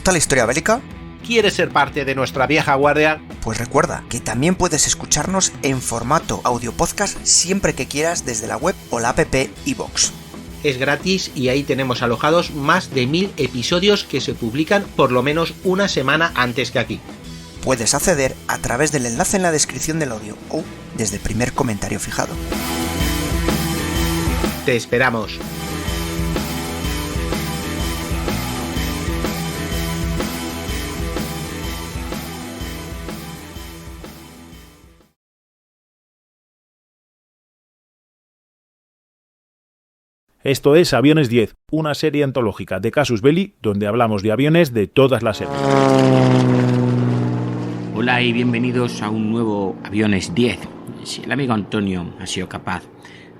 gusta la historia bélica? ¿Quieres ser parte de nuestra vieja guardia? Pues recuerda que también puedes escucharnos en formato audio podcast siempre que quieras desde la web o la app iVoox. Es gratis y ahí tenemos alojados más de 1000 episodios que se publican por lo menos una semana antes que aquí. Puedes acceder a través del enlace en la descripción del audio o desde el primer comentario fijado. Te esperamos. Esto es Aviones 10, una serie antológica de Casus Belli donde hablamos de aviones de todas las épocas. Hola y bienvenidos a un nuevo Aviones 10. Si el amigo Antonio ha sido capaz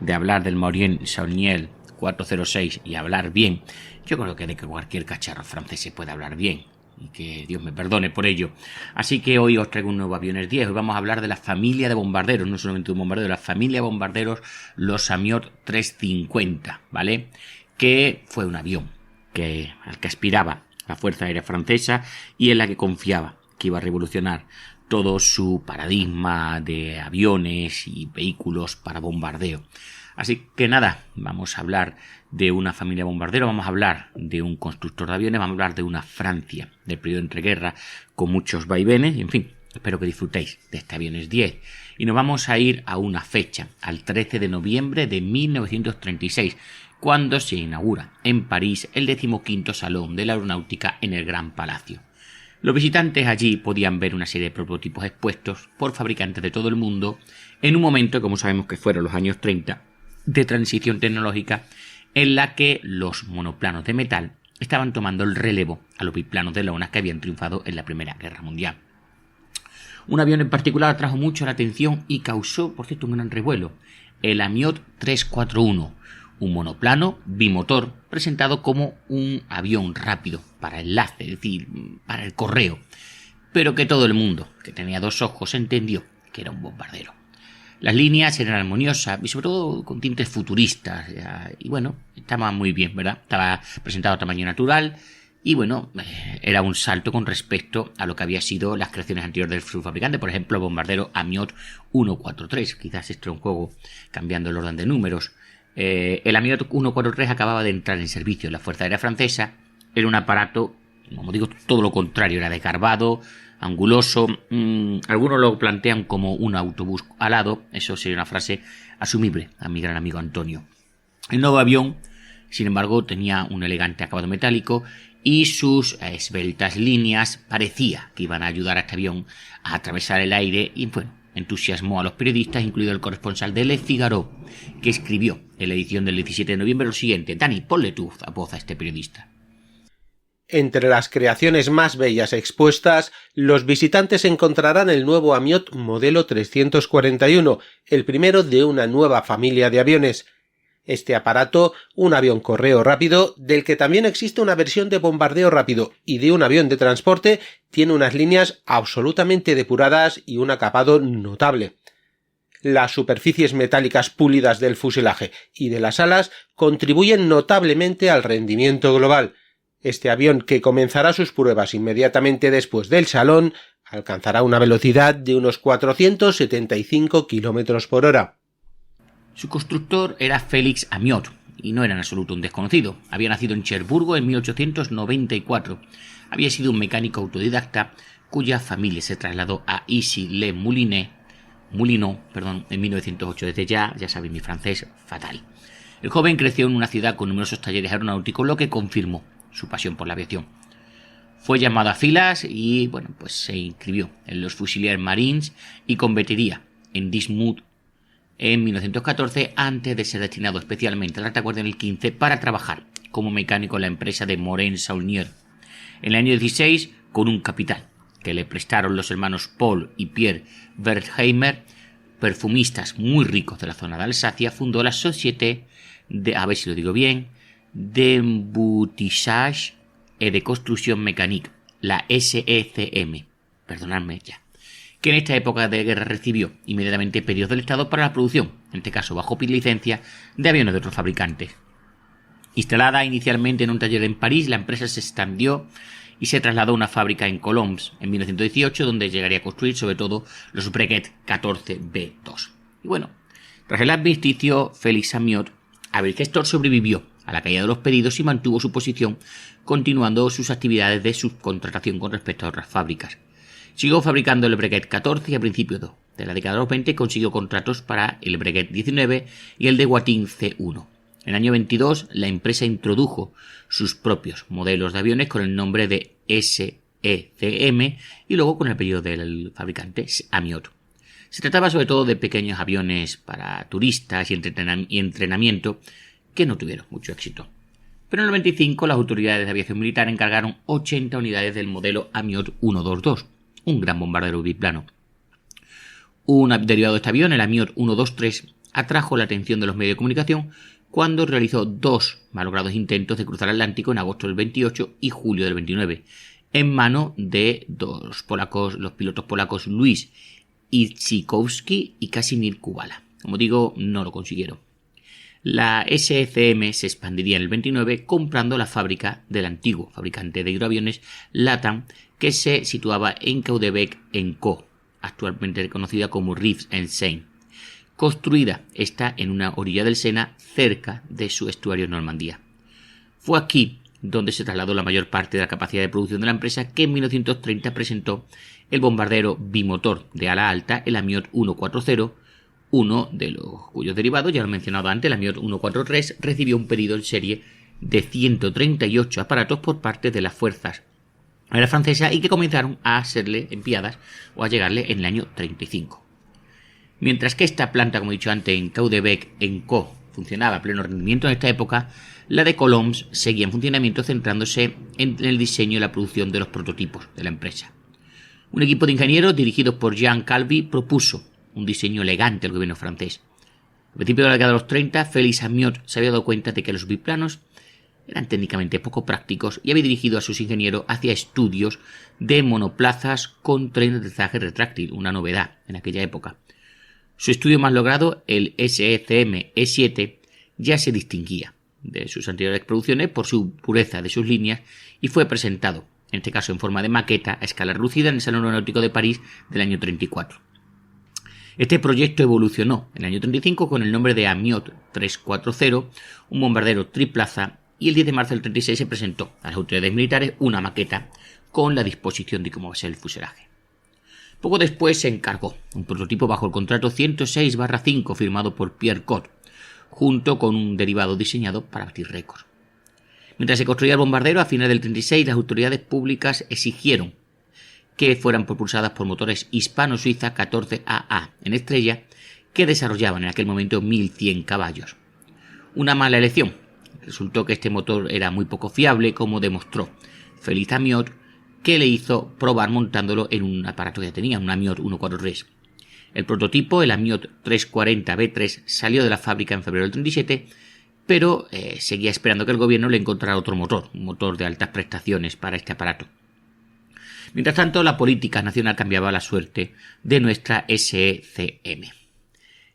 de hablar del Morien Saulnier 406 y hablar bien, yo creo que de que cualquier cacharro francés se puede hablar bien. Y que Dios me perdone por ello. Así que hoy os traigo un nuevo Aviones 10. Hoy vamos a hablar de la familia de bombarderos, no solamente de un bombardero, la familia de bombarderos, los Amiot 350, ¿vale? Que fue un avión al que aspiraba la Fuerza Aérea Francesa y en la que confiaba que iba a revolucionar todo su paradigma de aviones y vehículos para bombardeo. Así que nada, vamos a hablar de una familia de bombarderos, vamos a hablar de un constructor de aviones, vamos a hablar de una Francia del periodo entreguerra con muchos vaivenes, y en fin, espero que disfrutéis de este Aviones 10. Y nos vamos a ir a una fecha, al 13 de noviembre de 1936, cuando se inaugura en París el 15º Salón de la Aeronáutica en el Gran Palacio. Los visitantes allí podían ver una serie de prototipos expuestos por fabricantes de todo el mundo en un momento, como sabemos que fueron los años 30, de transición tecnológica en la que los monoplanos de metal estaban tomando el relevo a los biplanos de lona que habían triunfado en la Primera Guerra Mundial. Un avión en particular atrajo mucho la atención y causó, por cierto, un gran revuelo: el Amiot 341, un monoplano bimotor presentado como un avión rápido para enlace, es decir, para el correo, pero que todo el mundo que tenía dos ojos entendió que era un bombardero. Las líneas eran armoniosas y sobre todo con tintes futuristas y bueno, estaba muy bien, ¿verdad? Estaba presentado a tamaño natural y bueno, era un salto con respecto a lo que había sido las creaciones anteriores del fabricante, por ejemplo el bombardero Amiot 143, quizás esto era un juego cambiando el orden de números. El Amiot 143 acababa de entrar en servicio en la Fuerza Aérea Francesa, era un aparato, como digo, todo lo contrario, era desgarbado, anguloso, algunos lo plantean como un autobús alado, eso sería una frase asumible a mi gran amigo Antonio. El nuevo avión, sin embargo, tenía un elegante acabado metálico y sus esbeltas líneas parecía que iban a ayudar a este avión a atravesar el aire y bueno, entusiasmó a los periodistas, incluido el corresponsal de Le Figaro, que escribió en la edición del 17 de noviembre lo siguiente. Dani, ponle tu voz a este periodista. Entre las creaciones más bellas expuestas, los visitantes encontrarán el nuevo Amiot modelo 341, el primero de una nueva familia de aviones. Este aparato, un avión correo rápido, del que también existe una versión de bombardeo rápido y de un avión de transporte, tiene unas líneas absolutamente depuradas y un acabado notable. Las superficies metálicas pulidas del fuselaje y de las alas contribuyen notablemente al rendimiento global. Este avión, que comenzará sus pruebas inmediatamente después del salón, alcanzará una velocidad de unos 475 km por hora. Su constructor era Félix Amiot, y no era en absoluto un desconocido. Había nacido en Cherburgo en 1894. Había sido un mecánico autodidacta cuya familia se trasladó a Issy-les-Moulineaux en 1908. Desde ya sabéis mi francés fatal. El joven creció en una ciudad con numerosos talleres aeronáuticos, lo que confirmó su pasión por la aviación. Fue llamado a filas y bueno, pues se inscribió en los Fusiliers Marines y convertiría en Dixmude en 1914 antes de ser destinado especialmente a la retaguardia en el 15 para trabajar como mecánico en la empresa de Morien Saulnier. En el año 16, con un capital que le prestaron los hermanos Paul y Pierre Wertheimer, perfumistas muy ricos de la zona de Alsacia, fundó la Société de, a ver si lo digo bien, d'Embouteillage et de Construction Mécanique, la SECM, perdonadme ya, que en esta época de guerra recibió inmediatamente pedidos del Estado para la producción, en este caso bajo licencia, de aviones de otros fabricantes. Instalada inicialmente en un taller en París, la empresa se expandió y se trasladó a una fábrica en Colombes en 1918, donde llegaría a construir sobre todo los Breguet 14B2. Y bueno, tras el armisticio, Félix Amiot Gestor sobrevivió a la caída de los pedidos y mantuvo su posición, continuando sus actividades de subcontratación con respecto a otras fábricas. Siguió fabricando el Breguet 14 y a principios de la década de los 20 consiguió contratos para el Breguet 19 y el de Guatín C1. En el año 22 la empresa introdujo sus propios modelos de aviones con el nombre de SECM y luego con el apellido del fabricante Amiot. Se trataba sobre todo de pequeños aviones para turistas y entrenamiento que no tuvieron mucho éxito. Pero en el 95 las autoridades de aviación militar encargaron 80 unidades del modelo Amiot 122, un gran bombardero biplano. Un derivado de este avión, el Amiot 123, atrajo la atención de los medios de comunicación cuando realizó 2 malogrados intentos de cruzar el Atlántico en agosto del 28 y julio del 29, en manos de los pilotos polacos Luis Itzikowski y Kazimierz Kubala. Como digo, no lo consiguieron. La SECM se expandiría en el 29 comprando la fábrica del antiguo fabricante de hidroaviones LATAM, que se situaba en Caudebec en Co, actualmente conocida como Rives en Seine. Construida esta en una orilla del Sena cerca de su estuario Normandía. Fue aquí donde se trasladó la mayor parte de la capacidad de producción de la empresa, que en 1930 presentó el bombardero bimotor de ala alta, el Amiot 140, uno de los cuyos derivados, ya lo he mencionado antes, el Amiot 143, recibió un pedido en serie de 138 aparatos por parte de las fuerzas aéreas francesas y que comenzaron a serle enviadas o a llegarle en el año 35. Mientras que esta planta, como he dicho antes, en Caudebec en Co funcionaba a pleno rendimiento en esta época, la de Colombes seguía en funcionamiento, centrándose en el diseño y la producción de los prototipos de la empresa. Un equipo de ingenieros dirigidos por Jean Calvi propuso un diseño elegante al gobierno francés. A principios de la década de los 30, Félix Amiot se había dado cuenta de que los biplanos eran técnicamente poco prácticos y había dirigido a sus ingenieros hacia estudios de monoplazas con tren de aterrizaje retráctil, una novedad en aquella época. Su estudio más logrado, el SECM E7, ya se distinguía de sus anteriores producciones por su pureza de sus líneas y fue presentado, en este caso en forma de maqueta a escala reducida, en el Salón Aeronáutico de París del año 34. Este proyecto evolucionó en el año 35 con el nombre de Amiot 340, un bombardero triplaza, y el 10 de marzo del 36 se presentó a las autoridades militares una maqueta con la disposición de cómo va a ser el fuselaje. Poco después se encargó un prototipo bajo el contrato 106/5 firmado por Pierre Cot, junto con un derivado diseñado para batir récords. Mientras se construía el bombardero, a finales del 36 las autoridades públicas exigieron que fueran propulsadas por motores hispano-suiza 14AA en estrella, que desarrollaban en aquel momento 1100 caballos. Una mala elección. Resultó que este motor era muy poco fiable, como demostró Félix Amiot, que le hizo probar montándolo en un aparato que ya tenía, un Amiot 143. El prototipo, el Amiot 340B3, salió de la fábrica en febrero del 37, pero seguía esperando que el gobierno le encontrara otro motor, un motor de altas prestaciones para este aparato. Mientras tanto, la política nacional cambiaba la suerte de nuestra SECM.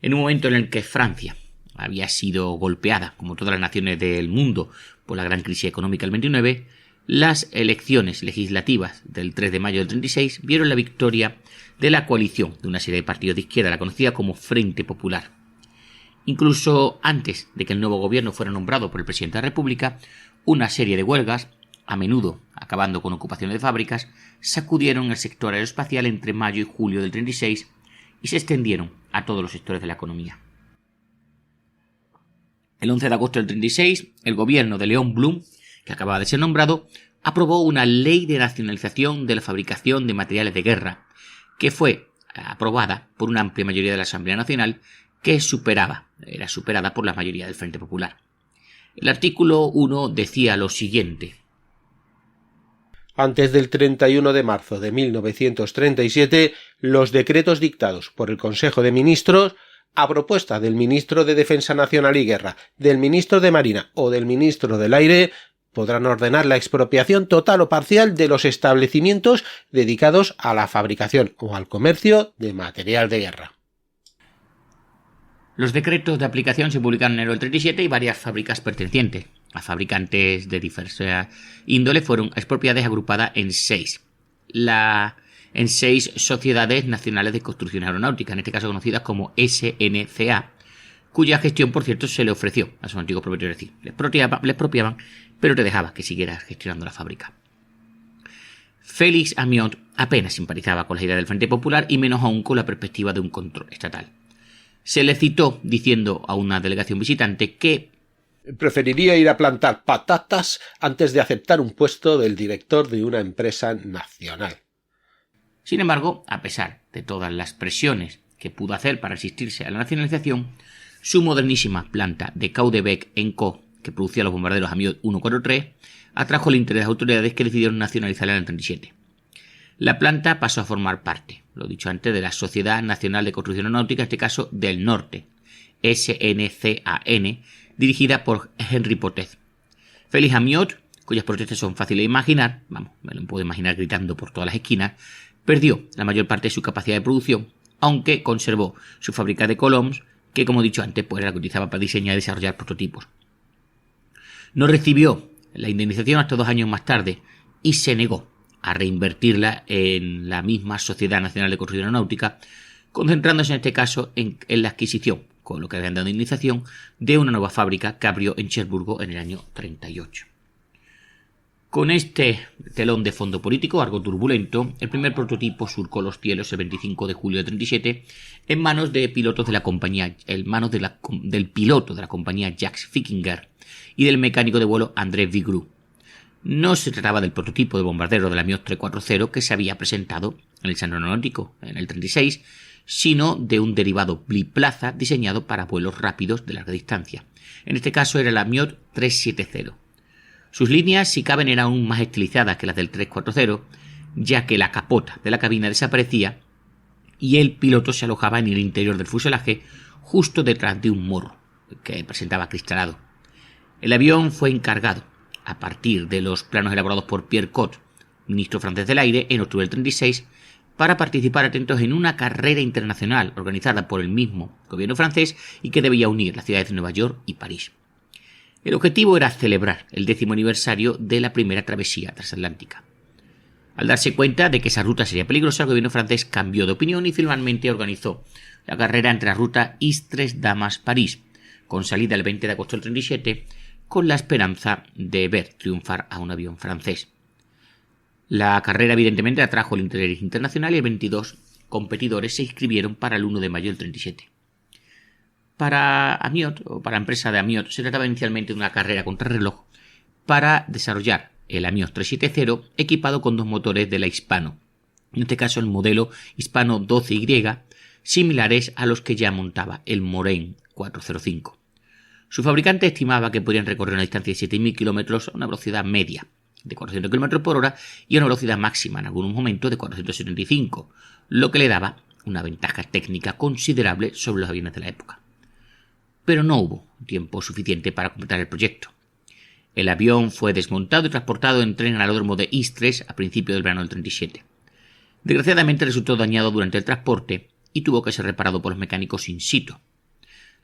En un momento en el que Francia había sido golpeada, como todas las naciones del mundo, por la gran crisis económica del 29, las elecciones legislativas del 3 de mayo del 36 vieron la victoria de la coalición de una serie de partidos de izquierda, la conocida como Frente Popular. Incluso antes de que el nuevo gobierno fuera nombrado por el presidente de la República, una serie de huelgas, a menudo acabando con ocupaciones de fábricas, sacudieron el sector aeroespacial entre mayo y julio del 36 y se extendieron a todos los sectores de la economía. El 11 de agosto del 36, el gobierno de Léon Blum, que acababa de ser nombrado, aprobó una ley de nacionalización de la fabricación de materiales de guerra, que fue aprobada por una amplia mayoría de la Asamblea Nacional, que era superada por la mayoría del Frente Popular. El artículo 1 decía lo siguiente: Antes del 31 de marzo de 1937, los decretos dictados por el Consejo de Ministros, a propuesta del Ministro de Defensa Nacional y Guerra, del Ministro de Marina o del Ministro del Aire, podrán ordenar la expropiación total o parcial de los establecimientos dedicados a la fabricación o al comercio de material de guerra. Los decretos de aplicación se publicaron en enero del 37 y varias fábricas pertenecientes a fabricantes de diversas índole fueron expropiadas y agrupadas en 6 sociedades nacionales de construcción aeronáutica, en este caso conocidas como SNCA, cuya gestión, por cierto, se le ofreció a sus antiguos propietarios. Es decir, les expropiaban, pero te dejaba que siguieras gestionando la fábrica. Félix Amiot apenas simpatizaba con la idea del Frente Popular y menos aún con la perspectiva de un control estatal. Se le citó diciendo a una delegación visitante que preferiría ir a plantar patatas antes de aceptar un puesto del director de una empresa nacional. Sin embargo, a pesar de todas las presiones que pudo hacer para resistirse a la nacionalización, su modernísima planta de Caudebec en Co, que producía los bombarderos Amiot 143, atrajo el interés de las autoridades que decidieron nacionalizarla en el 37. La planta pasó a formar parte, lo dicho antes, de la Sociedad Nacional de Construcción Aeronáutica, en este caso del Norte, SNCAN, dirigida por Henri Potez. Félix Amiot, cuyas protestas son fáciles de imaginar, me lo puedo imaginar gritando por todas las esquinas, perdió la mayor parte de su capacidad de producción, aunque conservó su fábrica de Colombes, que como he dicho antes, pues era la que utilizaba para diseñar y desarrollar prototipos. No recibió la indemnización hasta 2 años más tarde y se negó a reinvertirla en la misma Sociedad Nacional de Construcción Aeronáutica, concentrándose en este caso en la adquisición, con lo que habían dado indemnización, de una nueva fábrica que abrió en Cherburgo en el año 38. Con este telón de fondo político algo turbulento, el primer prototipo surcó los cielos el 25 de julio de 37 en manos de pilotos de la compañía, del piloto de la compañía Jacques Fickinger y del mecánico de vuelo André Vigroux. No se trataba del prototipo de bombardero de la Amiot 340 que se había presentado en el Salón Aeronáutico en el 36, sino de un derivado biplaza diseñado para vuelos rápidos de larga distancia. En este caso era la Amiot 370. Sus líneas, si caben, eran aún más estilizadas que las del 340, ya que la capota de la cabina desaparecía y el piloto se alojaba en el interior del fuselaje, justo detrás de un morro que presentaba cristalado. El avión fue encargado, a partir de los planos elaborados por Pierre Cot, ministro francés del aire, en octubre del 36, para participar atentos en una carrera internacional organizada por el mismo gobierno francés y que debía unir las ciudades de Nueva York y París. El objetivo era celebrar el 10º aniversario de la primera travesía transatlántica. Al darse cuenta de que esa ruta sería peligrosa, el gobierno francés cambió de opinión y finalmente organizó la carrera entre la ruta Istres-Damas-París, con salida el 20 de agosto del 37, con la esperanza de ver triunfar a un avión francés. La carrera evidentemente atrajo el interés internacional y 22 competidores se inscribieron para el 1 de mayo del 37. Para Amiot, o para la empresa de Amiot, se trataba inicialmente de una carrera contrarreloj para desarrollar el Amiot 370 equipado con 2 motores de la Hispano, en este caso el modelo Hispano 12Y, similares a los que ya montaba el Morane 405. Su fabricante estimaba que podrían recorrer una distancia de 7.000 kilómetros a una velocidad media de 400 km por hora y a una velocidad máxima en algunos momentos de 475, lo que le daba una ventaja técnica considerable sobre los aviones de la época. Pero no hubo tiempo suficiente para completar el proyecto. El avión fue desmontado y transportado en tren al aeródromo de Istres a principios del verano del 37. Desgraciadamente resultó dañado durante el transporte y tuvo que ser reparado por los mecánicos in situ.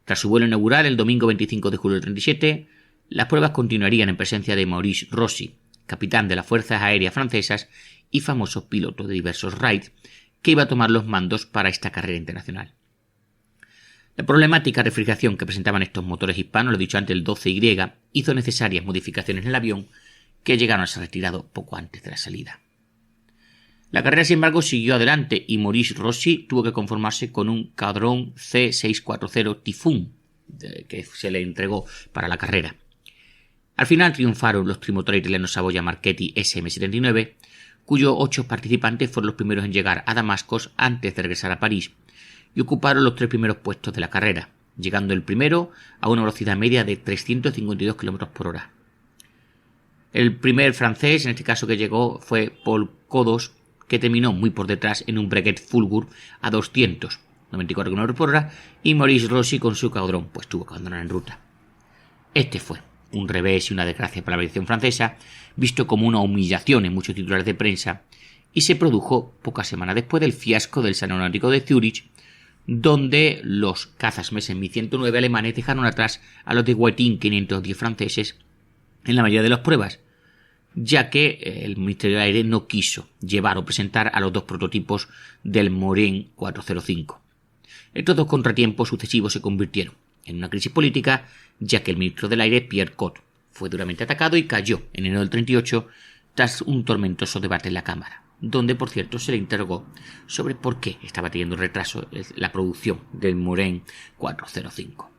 Tras su vuelo inaugural el domingo 25 de julio del 37, las pruebas continuarían en presencia de Maurice Rossi, capitán de las Fuerzas Aéreas Francesas y famoso piloto de diversos raids, que iba a tomar los mandos para esta carrera internacional. La problemática refrigeración que presentaban estos motores hispanos, lo he dicho antes, el 12Y, hizo necesarias modificaciones en el avión que llegaron a ser retirado poco antes de la salida. La carrera, sin embargo, siguió adelante y Maurice Rossi tuvo que conformarse con un Caudron C640 Typhoon que se le entregó para la carrera. Al final triunfaron los trimotores italianos Savoia Marchetti SM-79, cuyos 8 participantes fueron los primeros en llegar a Damascus antes de regresar a París, y ocuparon los 3 primeros puestos de la carrera, llegando el primero a una velocidad media de 352 km por hora. El primer francés, en este caso que llegó, fue Paul Codos, que terminó muy por detrás en un Breguet Fulgur a 294 km por hora, y Maurice Rossi con su Caudron pues tuvo que abandonar en ruta. Este fue un revés y una desgracia para la aviación francesa, visto como una humillación en muchos titulares de prensa, y se produjo pocas semanas después del fiasco del Salón Aeronáutico de Zúrich, donde los cazas Messerschmitt 109 alemanes dejaron atrás a los de Whiting 510 franceses en la mayoría de las pruebas, ya que el Ministerio del Aire no quiso llevar o presentar a los dos prototipos del Morén 405. Estos dos contratiempos sucesivos se convirtieron en una crisis política, ya que el ministro del Aire, Pierre Cot, fue duramente atacado y cayó en enero del 38 tras un tormentoso debate en la Cámara, donde, por cierto, se le interrogó sobre por qué estaba teniendo retraso la producción del Morén 405.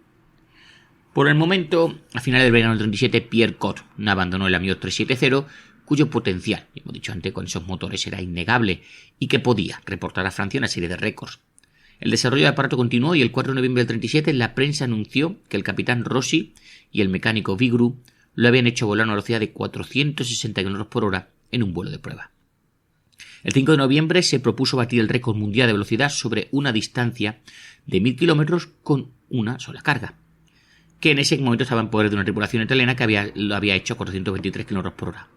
Por el momento, a finales del verano del 37, Pierre Cot no abandonó el Amiot 370, cuyo potencial, hemos dicho antes, con esos motores era innegable y que podía reportar a Francia una serie de récords. El desarrollo del aparato continuó y el 4 de noviembre del 37 la prensa anunció que el capitán Rossi y el mecánico Vigru lo habían hecho volar a una velocidad de 460 km por hora en un vuelo de prueba. El 5 de noviembre se propuso batir el récord mundial de velocidad sobre una distancia de 1000 km con una sola carga, que en ese momento estaba en poder de una tripulación italiana que lo había hecho a 423 km por hora.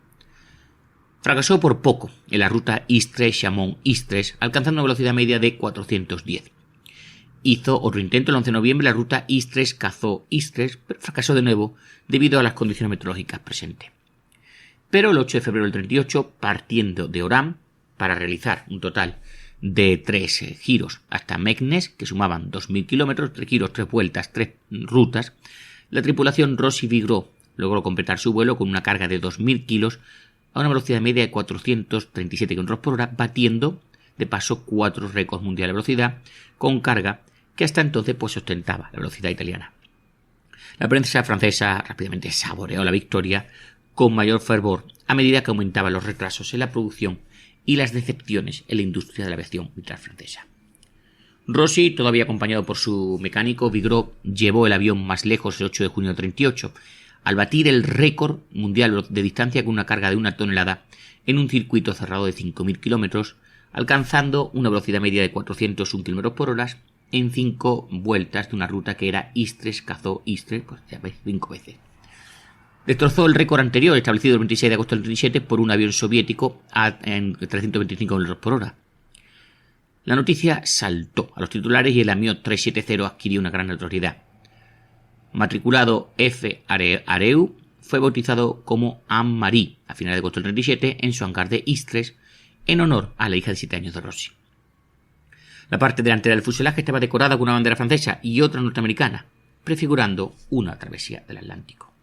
Fracasó por poco en la ruta Istres-Chamon-Istres, alcanzando una velocidad media de 410. Hizo otro intento el 11 de noviembre en la ruta Istres-Cazaux-Istres, pero fracasó de nuevo debido a las condiciones meteorológicas presentes. Pero el 8 de febrero del 38, partiendo de Oran para realizar un total de 3 giros hasta Meknes, que sumaban 2000 kilómetros, 3 giros, 3 vueltas, 3 rutas, la tripulación Rossi-Vigru logró completar su vuelo con una carga de 2000 kilos a una velocidad media de 437 km por hora, batiendo de paso 4 récords mundiales de velocidad con carga que hasta entonces ostentaba la velocidad italiana. La prensa francesa rápidamente saboreó la victoria con mayor fervor a medida que aumentaban los retrasos en la producción y las decepciones en la industria de la aviación militar francesa. Rossi, todavía acompañado por su mecánico Vigru, llevó el avión más lejos el 8 de junio del 38, al batir el récord mundial de distancia con una carga de 1 tonelada en un circuito cerrado de 5.000 kilómetros, alcanzando una velocidad media de 401 km por hora en 5 vueltas de una ruta que era Istres-Cazaux-Istres, pues ya ves, 5 veces. Destrozó el récord anterior establecido el 26 de agosto del 37 por un avión soviético en 325 km por hora. La noticia saltó a los titulares y el Amiot 370 adquirió una gran notoriedad. Matriculado F. Areu, fue bautizado como Anne-Marie a finales de agosto del 37 en su hangar de Istres en honor a la hija de 7 años de Rossi. La parte delantera del fuselaje estaba decorada con una bandera francesa y otra norteamericana, prefigurando una travesía del Atlántico.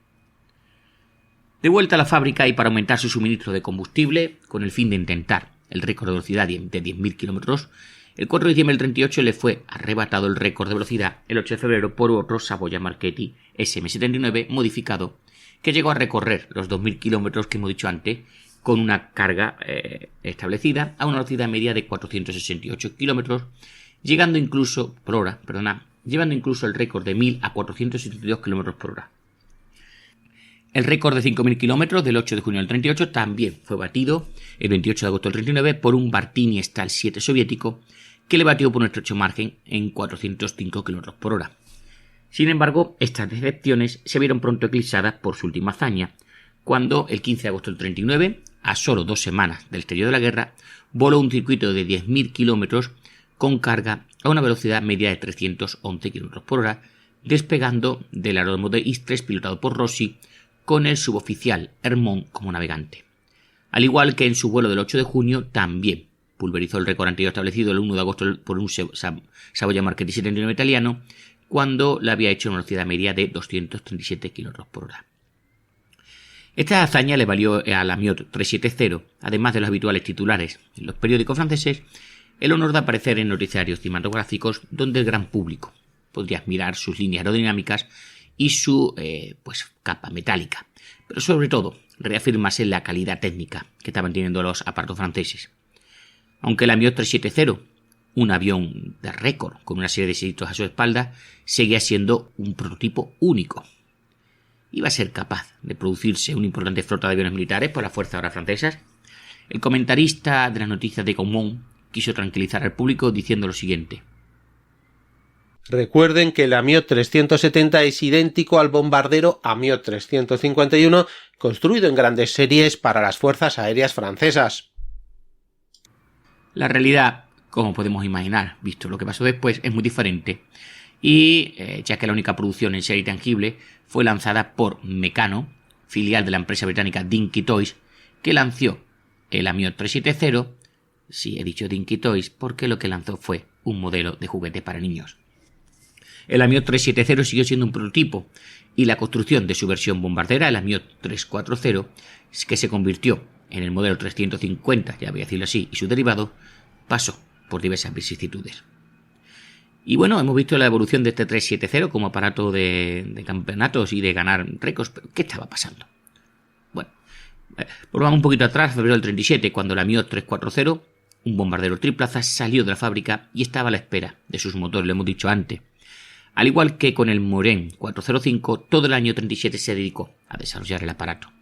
De vuelta a la fábrica y para aumentar su suministro de combustible, con el fin de intentar el récord de velocidad de 10.000 km, el 4 de diciembre del 38 le fue arrebatado el récord de velocidad el 8 de febrero por otro Savoia Marchetti SM-79 modificado, que llegó a recorrer los 2.000 km que hemos dicho antes, con una carga establecida a una velocidad media de 468 km, llevando incluso el récord de 1.000 a 472 km por hora. El récord de 5.000 km del 8 de junio del 38 también fue batido el 28 de agosto del 39 por un Bartini Stal 7 soviético, que le batió por un estrecho margen en 405 km por hora. Sin embargo, estas decepciones se vieron pronto eclipsadas por su última hazaña, cuando el 15 de agosto del 39, a solo 2 semanas del estallido de la guerra, voló un circuito de 10.000 km con carga a una velocidad media de 311 km por hora, despegando del aeródromo de Istres pilotado por Rossi con el suboficial Hermont como navegante. Al igual que en su vuelo del 8 de junio, también pulverizó el récord anterior establecido el 1 de agosto por un Savoia Marchetti 79 italiano, cuando la había hecho a una velocidad media de 237 km por hora. Esta hazaña le valió al Amiot 370, además de los habituales titulares en los periódicos franceses, el honor de aparecer en noticiarios cinematográficos donde el gran público podría admirar sus líneas aerodinámicas y su capa metálica, pero sobre todo reafirmarse la calidad técnica que estaban teniendo los aparatos franceses. Aunque el Amiot 370, un avión de récord con una serie de éxitos a su espalda, seguía siendo un prototipo único. ¿Iba a ser capaz de producirse una importante flota de aviones militares por las Fuerzas Aéreas francesas? El comentarista de las noticias de Gaumont quiso tranquilizar al público diciendo lo siguiente: Recuerden que el Amiot 370 es idéntico al bombardero Amiot 351 construido en grandes series para las Fuerzas Aéreas francesas. La realidad, como podemos imaginar, visto lo que pasó después, es muy diferente, y ya que la única producción en serie tangible fue lanzada por Meccano filial de la empresa británica Dinky Toys, que lanzó el Amiot 370. Sí, he dicho Dinky Toys porque lo que lanzó fue un modelo de juguete para niños. El Amiot 370 siguió siendo un prototipo y la construcción de su versión bombardera, el Amiot 340, que se convirtió en el modelo 350, ya voy a decirlo así, y su derivado, pasó por diversas vicisitudes. Y bueno, hemos visto la evolución de este 370 como aparato de campeonatos y de ganar récords, pero ¿qué estaba pasando? Bueno, volvamos un poquito atrás, febrero del 37, cuando el Amiot 340, un bombardero triplaza, salió de la fábrica y estaba a la espera de sus motores, lo hemos dicho antes. Al igual que con el Morin 405, todo el año 37 se dedicó a desarrollar el aparato.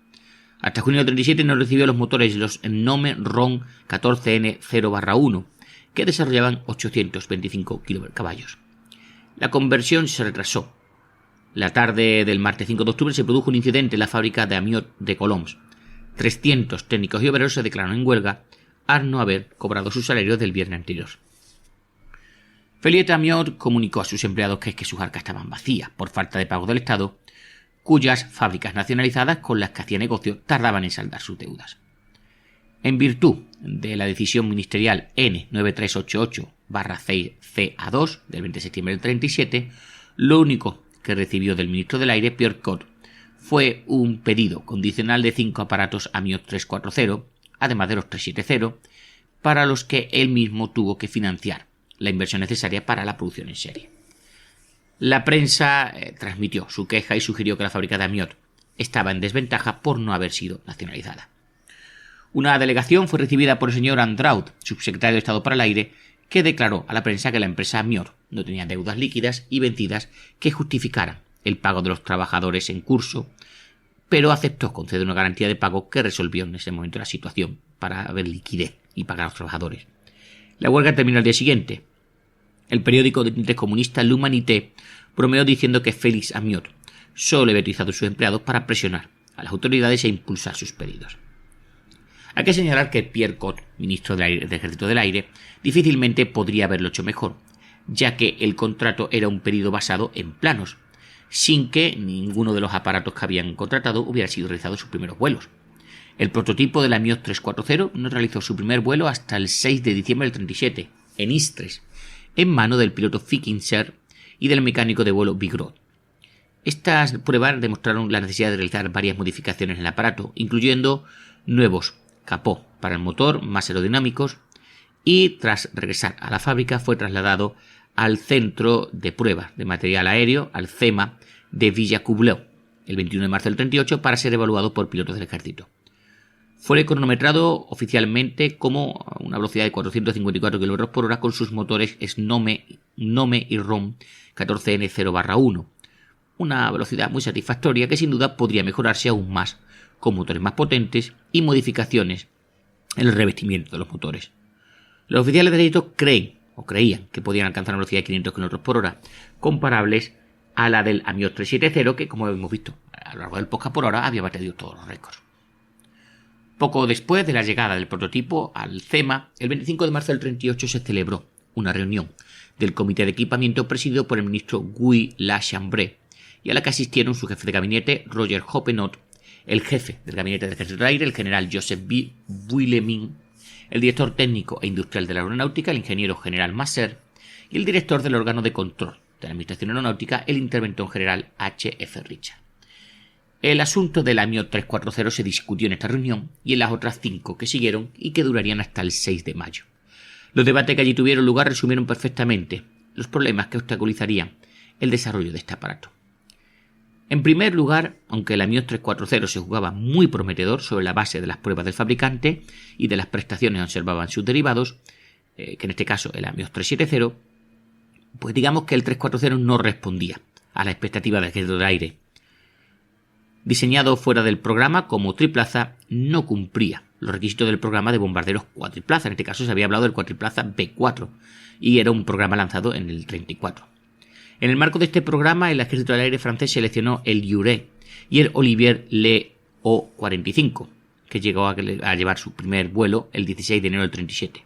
Hasta junio del 37 no recibió los motores los Gnome RON 14N0/1, que desarrollaban 825 caballos. La conversión se retrasó. La tarde del martes 5 de octubre se produjo un incidente en la fábrica de Amiot de Colombes. 300 técnicos y obreros se declararon en huelga al no haber cobrado sus salarios del viernes anterior. Feliette Amiot comunicó a sus empleados que sus arcas estaban vacías por falta de pago del Estado, cuyas fábricas nacionalizadas con las que hacía negocio tardaban en saldar sus deudas. En virtud de la decisión ministerial N9388/CA2 del 20 de septiembre del 37, lo único que recibió del ministro del Aire, Pierre Cot, fue un pedido condicional de 5 aparatos Amiot 340, además de los 370, para los que él mismo tuvo que financiar la inversión necesaria para la producción en serie. La prensa transmitió su queja y sugirió que la fábrica de Amiot estaba en desventaja por no haber sido nacionalizada. Una delegación fue recibida por el señor Andraud, subsecretario de Estado para el Aire, que declaró a la prensa que la empresa Amiot no tenía deudas líquidas y vencidas que justificaran el pago de los trabajadores en curso, pero aceptó conceder una garantía de pago que resolvió en ese momento la situación para haber liquidez y pagar a los trabajadores. La huelga terminó al día siguiente. El periódico de tintes comunista L'Humanité bromeó diciendo que Félix Amiot solo había utilizado a sus empleados para presionar a las autoridades e impulsar sus pedidos. Hay que señalar que Pierre Cot, ministro del Ejército del Aire, difícilmente podría haberlo hecho mejor, ya que el contrato era un pedido basado en planos, sin que ninguno de los aparatos que habían contratado hubiera sido realizado en sus primeros vuelos. El prototipo del Amiot 340 no realizó su primer vuelo hasta el 6 de diciembre del 37, en Istres, en mano del piloto Fickinser y del mecánico de vuelo Bigrot. Estas pruebas demostraron la necesidad de realizar varias modificaciones en el aparato, incluyendo nuevos capó para el motor más aerodinámicos, y tras regresar a la fábrica fue trasladado al centro de pruebas de material aéreo, al CEMA de Villacoubleu, el 21 de marzo del 38 para ser evaluado por pilotos del ejército. Fue cronometrado oficialmente como a una velocidad de 454 km por hora con sus motores Gnome y RON 14N0/1, una velocidad muy satisfactoria que sin duda podría mejorarse aún más con motores más potentes y modificaciones en el revestimiento de los motores. Los oficiales de ejército creían que podían alcanzar una velocidad de 500 km por hora, comparables a la del Amiot 370, que como hemos visto a lo largo del podcast por hora había batido todos los récords. Poco después de la llegada del prototipo al CEMA, el 25 de marzo del 38 se celebró una reunión del comité de equipamiento presidido por el ministro Guy Lachambre y a la que asistieron su jefe de gabinete Roger Hoppenot, el jefe del gabinete del Ejército del Aire, el general Joseph Vuillemin, el director técnico e industrial de la aeronáutica, el ingeniero general Masser, y el director del órgano de control de la Administración Aeronáutica, el interventor general H.F. Richard. El asunto del Amiot 340 se discutió en esta reunión y en las otras 5 que siguieron y que durarían hasta el 6 de mayo. Los debates que allí tuvieron lugar resumieron perfectamente los problemas que obstaculizarían el desarrollo de este aparato. En primer lugar, aunque el Amiot 340 se jugaba muy prometedor sobre la base de las pruebas del fabricante y de las prestaciones que observaban sus derivados, que en este caso el Amiot 370, pues digamos que el 340 no respondía a la expectativa del Ejército del Aire. Diseñado fuera del programa como triplaza, no cumplía los requisitos del programa de bombarderos cuatriplaza. En este caso se había hablado del cuatriplaza B4 y era un programa lanzado en el 34. En el marco de este programa, el Ejército del Aire francés seleccionó el Liuret y el Olivier Le O-45, que llegó a llevar su primer vuelo el 16 de enero del 37.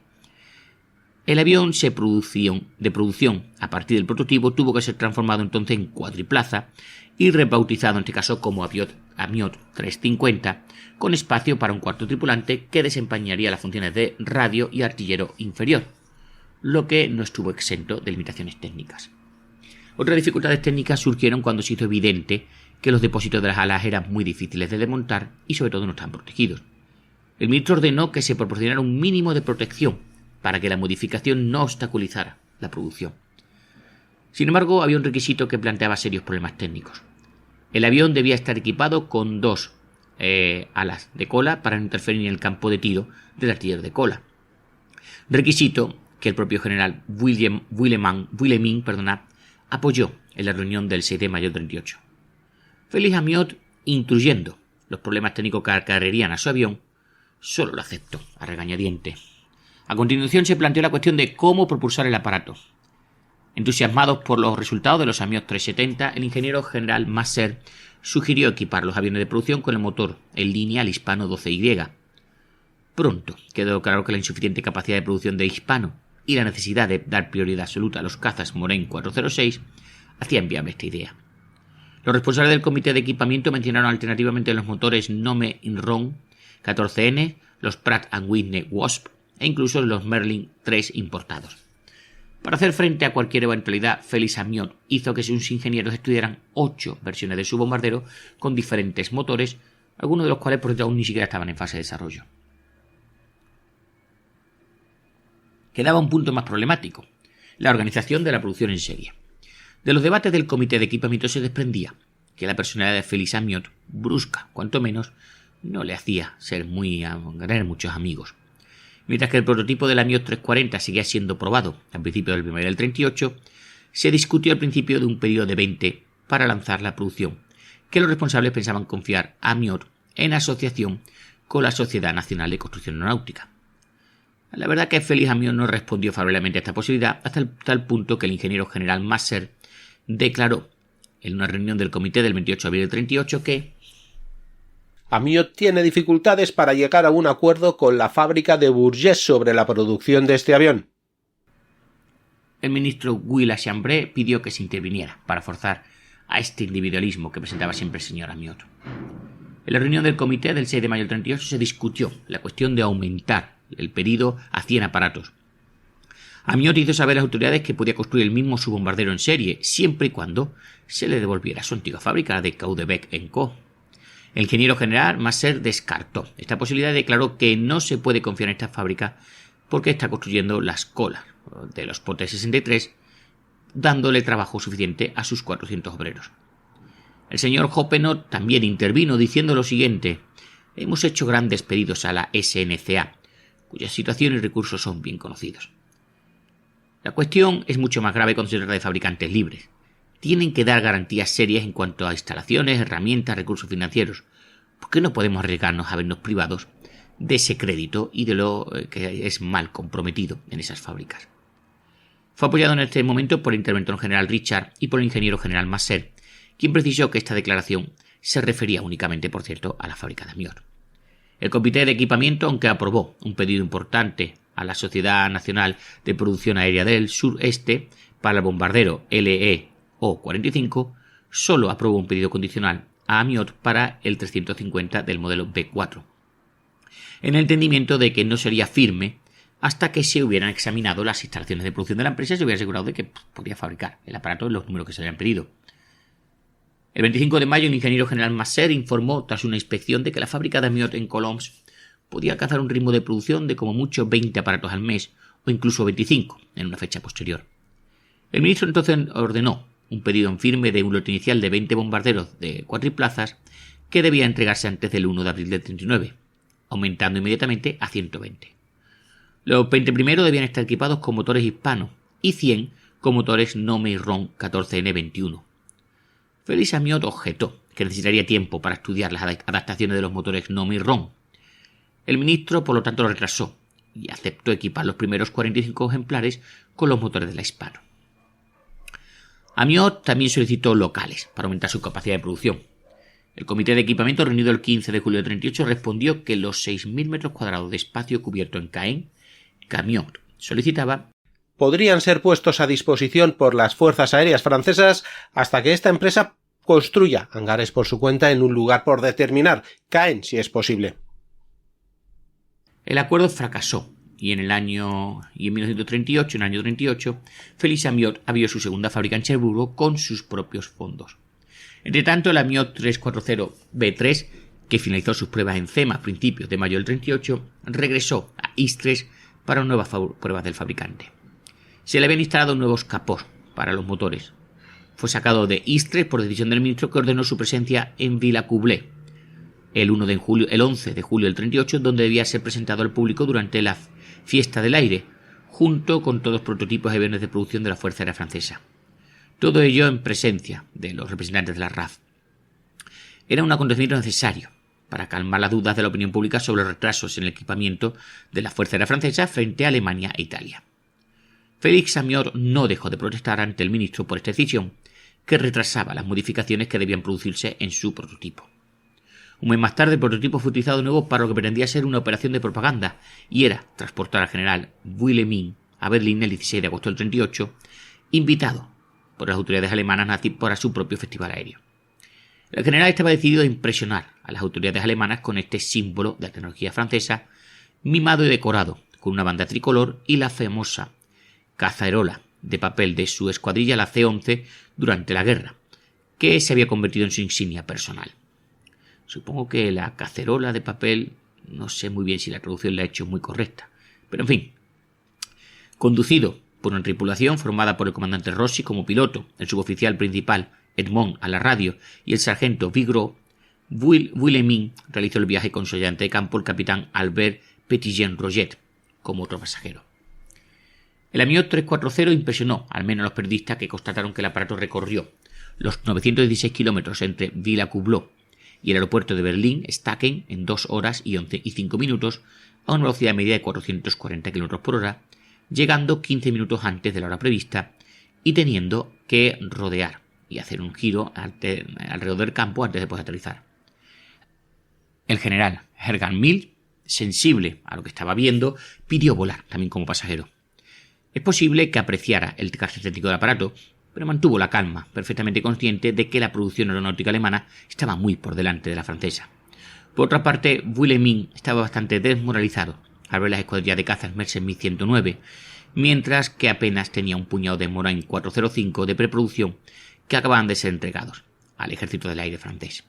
El avión de producción a partir del prototipo tuvo que ser transformado entonces en cuatriplaza y rebautizado en este caso como Amiot Amiot 350, con espacio para un cuarto tripulante que desempeñaría las funciones de radio y artillero inferior, lo que no estuvo exento de limitaciones técnicas. Otras dificultades técnicas surgieron cuando se hizo evidente que los depósitos de las alas eran muy difíciles de desmontar y sobre todo no estaban protegidos. El ministro ordenó que se proporcionara un mínimo de protección para que la modificación no obstaculizara la producción. Sin embargo, había un requisito que planteaba serios problemas técnicos. El avión debía estar equipado con 2 alas de cola para no interferir en el campo de tiro del artillero de cola. Requisito que el propio general Wilhelming apoyó en la reunión del 6 de mayo del 38. Félix Amiot, intuyendo los problemas técnicos que acarrearían a su avión, solo lo aceptó a regañadientes. A continuación se planteó la cuestión de cómo propulsar el aparato. Entusiasmados por los resultados de los Amiot 370, el ingeniero general Masser sugirió equipar los aviones de producción con el motor en línea al Hispano 12Y. Pronto quedó claro que la insuficiente capacidad de producción de Hispano y la necesidad de dar prioridad absoluta a los cazas Morén 406 hacían viable esta idea. Los responsables del comité de equipamiento mencionaron alternativamente los motores Nome Inron 14N, los Pratt & Whitney Wasp e incluso los Merlin 3 importados. Para hacer frente a cualquier eventualidad, Félix Amiot hizo que sus ingenieros estudiaran 8 versiones de su bombardero con diferentes motores, algunos de los cuales por cierto aún ni siquiera estaban en fase de desarrollo. Quedaba un punto más problemático: la organización de la producción en serie. De los debates del comité de equipamiento se desprendía que la personalidad de Félix Amiot, brusca cuanto menos, no le hacía ganar muchos amigos. Mientras que el prototipo del Amiot 340 seguía siendo probado al principio del primavera del 38, se discutió al principio de un periodo de 20 para lanzar la producción, que los responsables pensaban confiar a Amiot en asociación con la Sociedad Nacional de Construcción Aeronáutica. La verdad que Félix Amiot no respondió favorablemente a esta posibilidad hasta tal punto que el ingeniero general Masser declaró en una reunión del comité del 28 de abril del 38 que Amiot tiene dificultades para llegar a un acuerdo con la fábrica de Bourget sobre la producción de este avión. El ministro Guy Lachambre pidió que se interviniera para forzar a este individualismo que presentaba siempre el señor Amiot. En la reunión del comité del 6 de mayo del 38 se discutió la cuestión de aumentar el pedido a 100 aparatos. Amiot hizo saber a las autoridades que podía construir el mismo su bombardero en serie, siempre y cuando se le devolviera su antigua fábrica de Caudebec & Co. El ingeniero general Masser descartó esta posibilidad y declaró que no se puede confiar en esta fábrica porque está construyendo las colas de los Potes 63, dándole trabajo suficiente a sus 400 obreros. El señor Hoppenot también intervino diciendo lo siguiente: hemos hecho grandes pedidos a la SNCA, cuya situación y recursos son bien conocidos. La cuestión es mucho más grave cuando se trata de fabricantes libres. Tienen que dar garantías serias en cuanto a instalaciones, herramientas, recursos financieros. ¿Por qué no podemos arriesgarnos a vernos privados de ese crédito y de lo que es mal comprometido en esas fábricas? Fue apoyado en este momento por el interventor general Richard y por el ingeniero general Masser, quien precisó que esta declaración se refería únicamente, por cierto, a la fábrica de Amiot. El comité de equipamiento, aunque aprobó un pedido importante a la Sociedad Nacional de Producción Aérea del Sureste para el bombardero LEO-45, solo aprobó un pedido condicional a Amiot para el 350 del modelo B4, en el entendimiento de que no sería firme hasta que se hubieran examinado las instalaciones de producción de la empresa y se hubiera asegurado de que podía fabricar el aparato en los números que se habían pedido. El 25 de mayo el ingeniero general Masser informó tras una inspección de que la fábrica de Amiot en Colombes podía alcanzar un ritmo de producción de como mucho 20 aparatos al mes o incluso 25 en una fecha posterior. El ministro entonces ordenó un pedido en firme de un lote inicial de 20 bombarderos de cuatriplazas que debía entregarse antes del 1 de abril del 39, aumentando inmediatamente a 120. Los 20 primeros debían estar equipados con motores hispanos y 100 con motores Nome Ron 14N21. Félix Amiot objetó que necesitaría tiempo para estudiar las adaptaciones de los motores Nome Ron. El ministro, por lo tanto, lo retrasó y aceptó equipar los primeros 45 ejemplares con los motores de la Hispano. Amiot también solicitó locales para aumentar su capacidad de producción. El comité de equipamiento reunido el 15 de julio de 38 respondió que los 6.000 metros cuadrados de espacio cubierto en Caen que Amiot solicitaba podrían ser puestos a disposición por las fuerzas aéreas francesas hasta que esta empresa construya hangares por su cuenta en un lugar por determinar, Caen si es posible. El acuerdo fracasó y en 1938, Félix Amiot abrió su segunda fábrica en Cherburgo con sus propios fondos. Entre tanto, el Amiot 340B3, que finalizó sus pruebas en CEMA a principios de mayo del 38, regresó a Istres para nuevas pruebas del fabricante. Se le habían instalado nuevos capós para los motores. Fue sacado de Istres por decisión del ministro, que ordenó su presencia en Villacoublay el 11 de julio del 38, donde debía ser presentado al público durante la Fiesta del Aire, junto con todos los prototipos de aviones de producción de la Fuerza Aérea Francesa. Todo ello en presencia de los representantes de la RAF. Era un acontecimiento necesario para calmar las dudas de la opinión pública sobre los retrasos en el equipamiento de la Fuerza Aérea Francesa frente a Alemania e Italia. Félix Amiot no dejó de protestar ante el ministro por esta decisión, que retrasaba las modificaciones que debían producirse en su prototipo. Un mes más tarde, el prototipo fue utilizado de nuevo para lo que pretendía ser una operación de propaganda, y era transportar al general Vuillemin a Berlín el 16 de agosto del 38, invitado por las autoridades alemanas nazis para su propio festival aéreo. El general estaba decidido a impresionar a las autoridades alemanas con este símbolo de la tecnología francesa, mimado y decorado con una banda tricolor y la famosa cacerola de papel de su escuadrilla, la C-11, durante la guerra, que se había convertido en su insignia personal. Supongo que la cacerola de papel, no sé muy bien si la traducción la he hecho muy correcta, pero en fin. Conducido por una tripulación formada por el comandante Rossi como piloto, el suboficial principal Edmond a la radio y el sargento Vigro, Vuillemin realizó el viaje con su ayudante de campo, el capitán Albert Petitjean-Roget, como otro pasajero. El Amiot 340 impresionó al menos a los periodistas, que constataron que el aparato recorrió los 916 kilómetros entre Villacoublay y el aeropuerto de Berlín-Staaken en 2 horas y 5 minutos a una velocidad media de 440 km por hora, llegando 15 minutos antes de la hora prevista y teniendo que rodear y hacer un giro alrededor del campo antes de poder aterrizar. El general Hermann Mill, sensible a lo que estaba viendo, pidió volar también como pasajero. Es posible que apreciara el carácter técnico del aparato, pero mantuvo la calma, perfectamente consciente de que la producción aeronáutica alemana estaba muy por delante de la francesa. Por otra parte, Vuillemin estaba bastante desmoralizado al ver las escuadrillas de cazas Mercer Mi-109, mientras que apenas tenía un puñado de Morane 405 de preproducción que acababan de ser entregados al ejército del aire francés.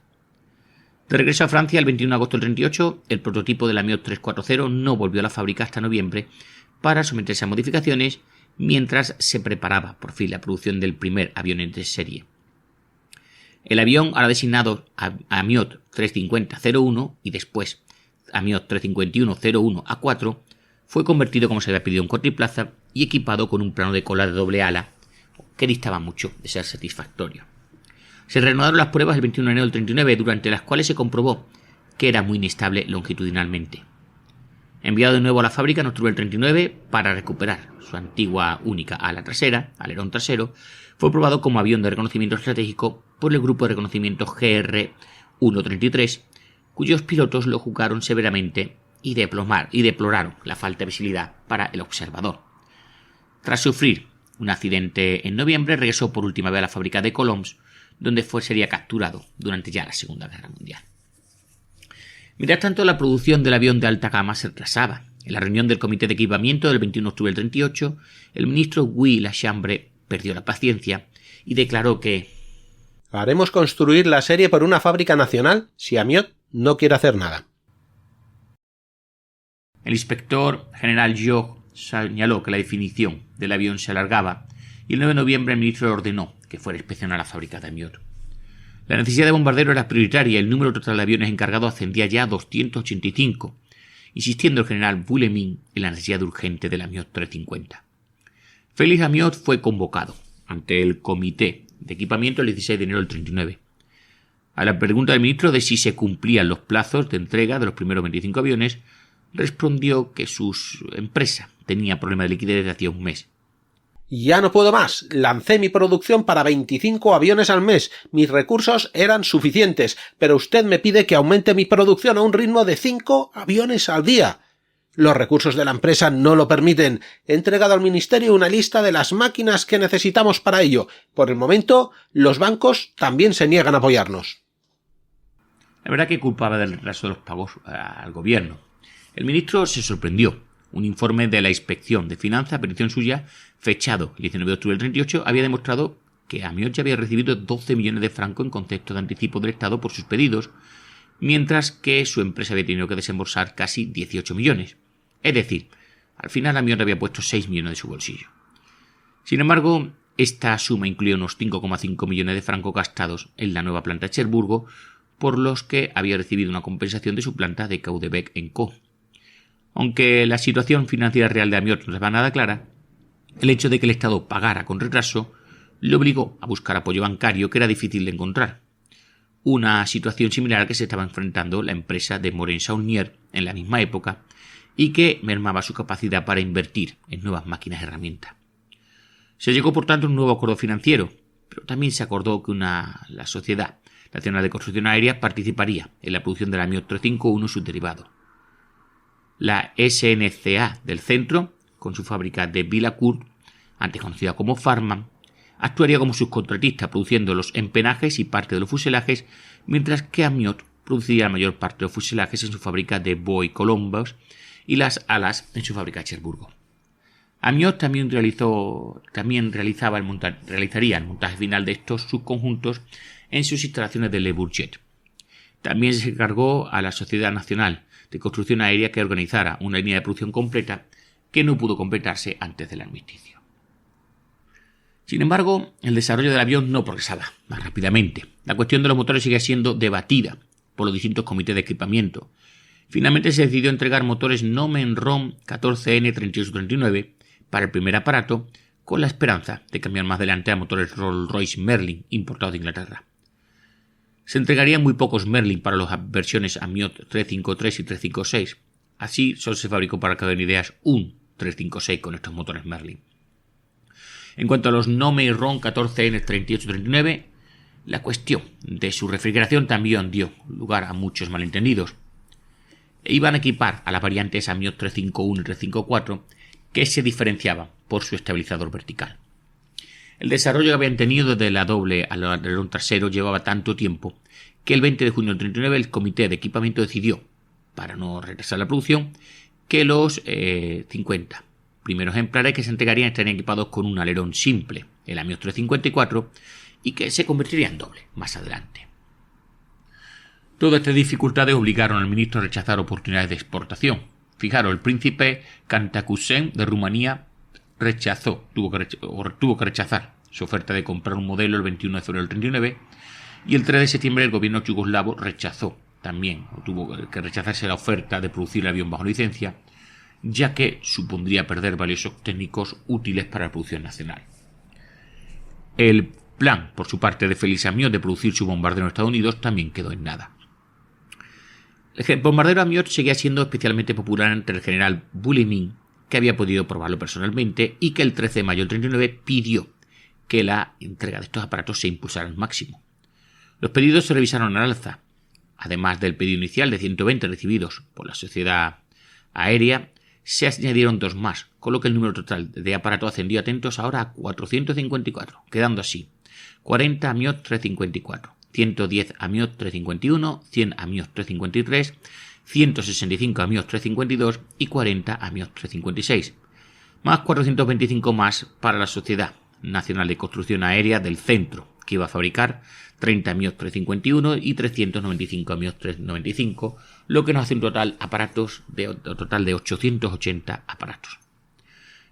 De regreso a Francia el 21 de agosto del 38, el prototipo del Amiot 340 no volvió a la fábrica hasta noviembre para someterse a modificaciones, mientras se preparaba por fin la producción del primer avión de serie. El avión, ahora designado Amiot 350-01 y después Amiot 351-01A4, fue convertido como se había pedido en cuatriplaza y equipado con un plano de cola de doble ala que distaba mucho de ser satisfactorio. Se reanudaron las pruebas el 21 de enero del 39, durante las cuales se comprobó que era muy inestable longitudinalmente. Enviado de nuevo a la fábrica en octubre del 39 para recuperar su antigua única ala trasera, alerón trasero, fue probado como avión de reconocimiento estratégico por el grupo de reconocimiento GR-133, cuyos pilotos lo juzgaron severamente y deploraron la falta de visibilidad para el observador. Tras sufrir un accidente en noviembre, regresó por última vez a la fábrica de Colombes, donde sería capturado durante ya la Segunda Guerra Mundial. Mientras tanto, la producción del avión de alta gama se retrasaba. En la reunión del Comité de Equipamiento del 21 de octubre del 38, el ministro Guy Lachambre perdió la paciencia y declaró que «Haremos construir la serie por una fábrica nacional si Amiot no quiere hacer nada». El inspector general Joh señaló que la definición del avión se alargaba y el 9 de noviembre el ministro ordenó que fuera a inspeccionar la fábrica de Amiot. La necesidad de bombardero era prioritaria y el número total de aviones encargados ascendía ya a 285, insistiendo el general Vuillemin en la necesidad urgente del Amiot 350. Félix Amiot fue convocado ante el Comité de Equipamiento el 16 de enero del 39. A la pregunta del ministro de si se cumplían los plazos de entrega de los primeros 25 aviones, respondió que su empresa tenía problemas de liquidez desde hacía un mes. «Ya no puedo más. Lancé mi producción para 25 aviones al mes. Mis recursos eran suficientes, pero usted me pide que aumente mi producción a un ritmo de 5 aviones al día. Los recursos de la empresa no lo permiten. He entregado al ministerio una lista de las máquinas que necesitamos para ello. Por el momento, los bancos también se niegan a apoyarnos. La verdad que culpaba del retraso de los pagos al gobierno. El ministro se sorprendió. Un informe de la Inspección de Finanzas, a petición suya, fechado el 19 de octubre del 38, había demostrado que Amiot ya había recibido 12 millones de francos en concepto de anticipo del Estado por sus pedidos, mientras que su empresa había tenido que desembolsar casi 18 millones. Es decir, al final Amiot había puesto 6 millones de su bolsillo. Sin embargo, esta suma incluía unos 5,5 millones de francos gastados en la nueva planta de Cherburgo, por los que había recibido una compensación de su planta de Caudebec en Co. Aunque la situación financiera real de Amiot no estaba nada clara, el hecho de que el Estado pagara con retraso le obligó a buscar apoyo bancario que era difícil de encontrar. Una situación similar a la que se estaba enfrentando la empresa de Morin-Saulnier en la misma época y que mermaba su capacidad para invertir en nuevas máquinas y herramientas. Se llegó por tanto a un nuevo acuerdo financiero, pero también se acordó que la Sociedad Nacional de Construcción Aérea participaría en la producción del Amiot 351 y sus derivados. La SNCA del centro, con su fábrica de Villacourt, antes conocida como Farman, actuaría como subcontratista produciendo los empenajes y parte de los fuselajes, mientras que Amiot produciría la mayor parte de los fuselajes en su fábrica de Bois-Colombes y las alas en su fábrica de Cherburgo. Amiot también realizaría el montaje final de estos subconjuntos en sus instalaciones de Le Bourget. También se encargó a la Sociedad Nacional de Construcción Aérea que organizara una línea de producción completa que no pudo completarse antes del armisticio. Sin embargo, el desarrollo del avión no progresaba más rápidamente. La cuestión de los motores sigue siendo debatida por los distintos comités de equipamiento. Finalmente se decidió entregar motores Nomen-Rom 14N3839 para el primer aparato, con la esperanza de cambiar más adelante a motores Rolls-Royce Merlin importados de Inglaterra. Se entregarían muy pocos Merlin para las versiones Amiot 353 y 356. Así solo se fabricó, para que den ideas, un 356 con estos motores Merlin. En cuanto a los Nomen-Rom 14N3839, la cuestión de su refrigeración también dio lugar a muchos malentendidos. Iban a equipar a las variantes Amiot 351 y 354, que se diferenciaban por su estabilizador vertical. El desarrollo que habían tenido desde la doble al alerón trasero llevaba tanto tiempo que el 20 de junio del 39 el comité de equipamiento decidió, para no retrasar la producción, que los 50 primeros ejemplares que se entregarían estarían equipados con un alerón simple, el Amiot 354, y que se convertiría en doble más adelante. Todas estas dificultades obligaron al ministro a rechazar oportunidades de exportación. Fijaros, el príncipe Cantacuzene de Rumanía tuvo que rechazar su oferta de comprar un modelo el 21 de febrero del 39, y el 3 de septiembre el gobierno yugoslavo tuvo que rechazarse la oferta de producir el avión bajo licencia, ya que supondría perder valiosos técnicos útiles para la producción nacional. El plan, por su parte, de Félix Amiot de producir su bombardero en Estados Unidos también quedó en nada. El bombardero Amiot seguía siendo especialmente popular entre el general Bouligny, que había podido probarlo personalmente y que el 13 de mayo del 39 pidió que la entrega de estos aparatos se impulsara al máximo. Los pedidos se revisaron al alza. Además del pedido inicial de 120 recibidos por la Sociedad Aérea, se añadieron 2 más, con lo que el número total de aparatos ascendió, atentos ahora, a 454, quedando así 40 Amiot 354, 110 Amiot 351, 100 Amiot 353, 165 Amiot 352 y 40 Amiot 356, más 425 más para la Sociedad Nacional de Construcción Aérea del Centro, que iba a fabricar 30 Amiot 351 y 395 Amiot 395, lo que nos hace un total de 880 aparatos.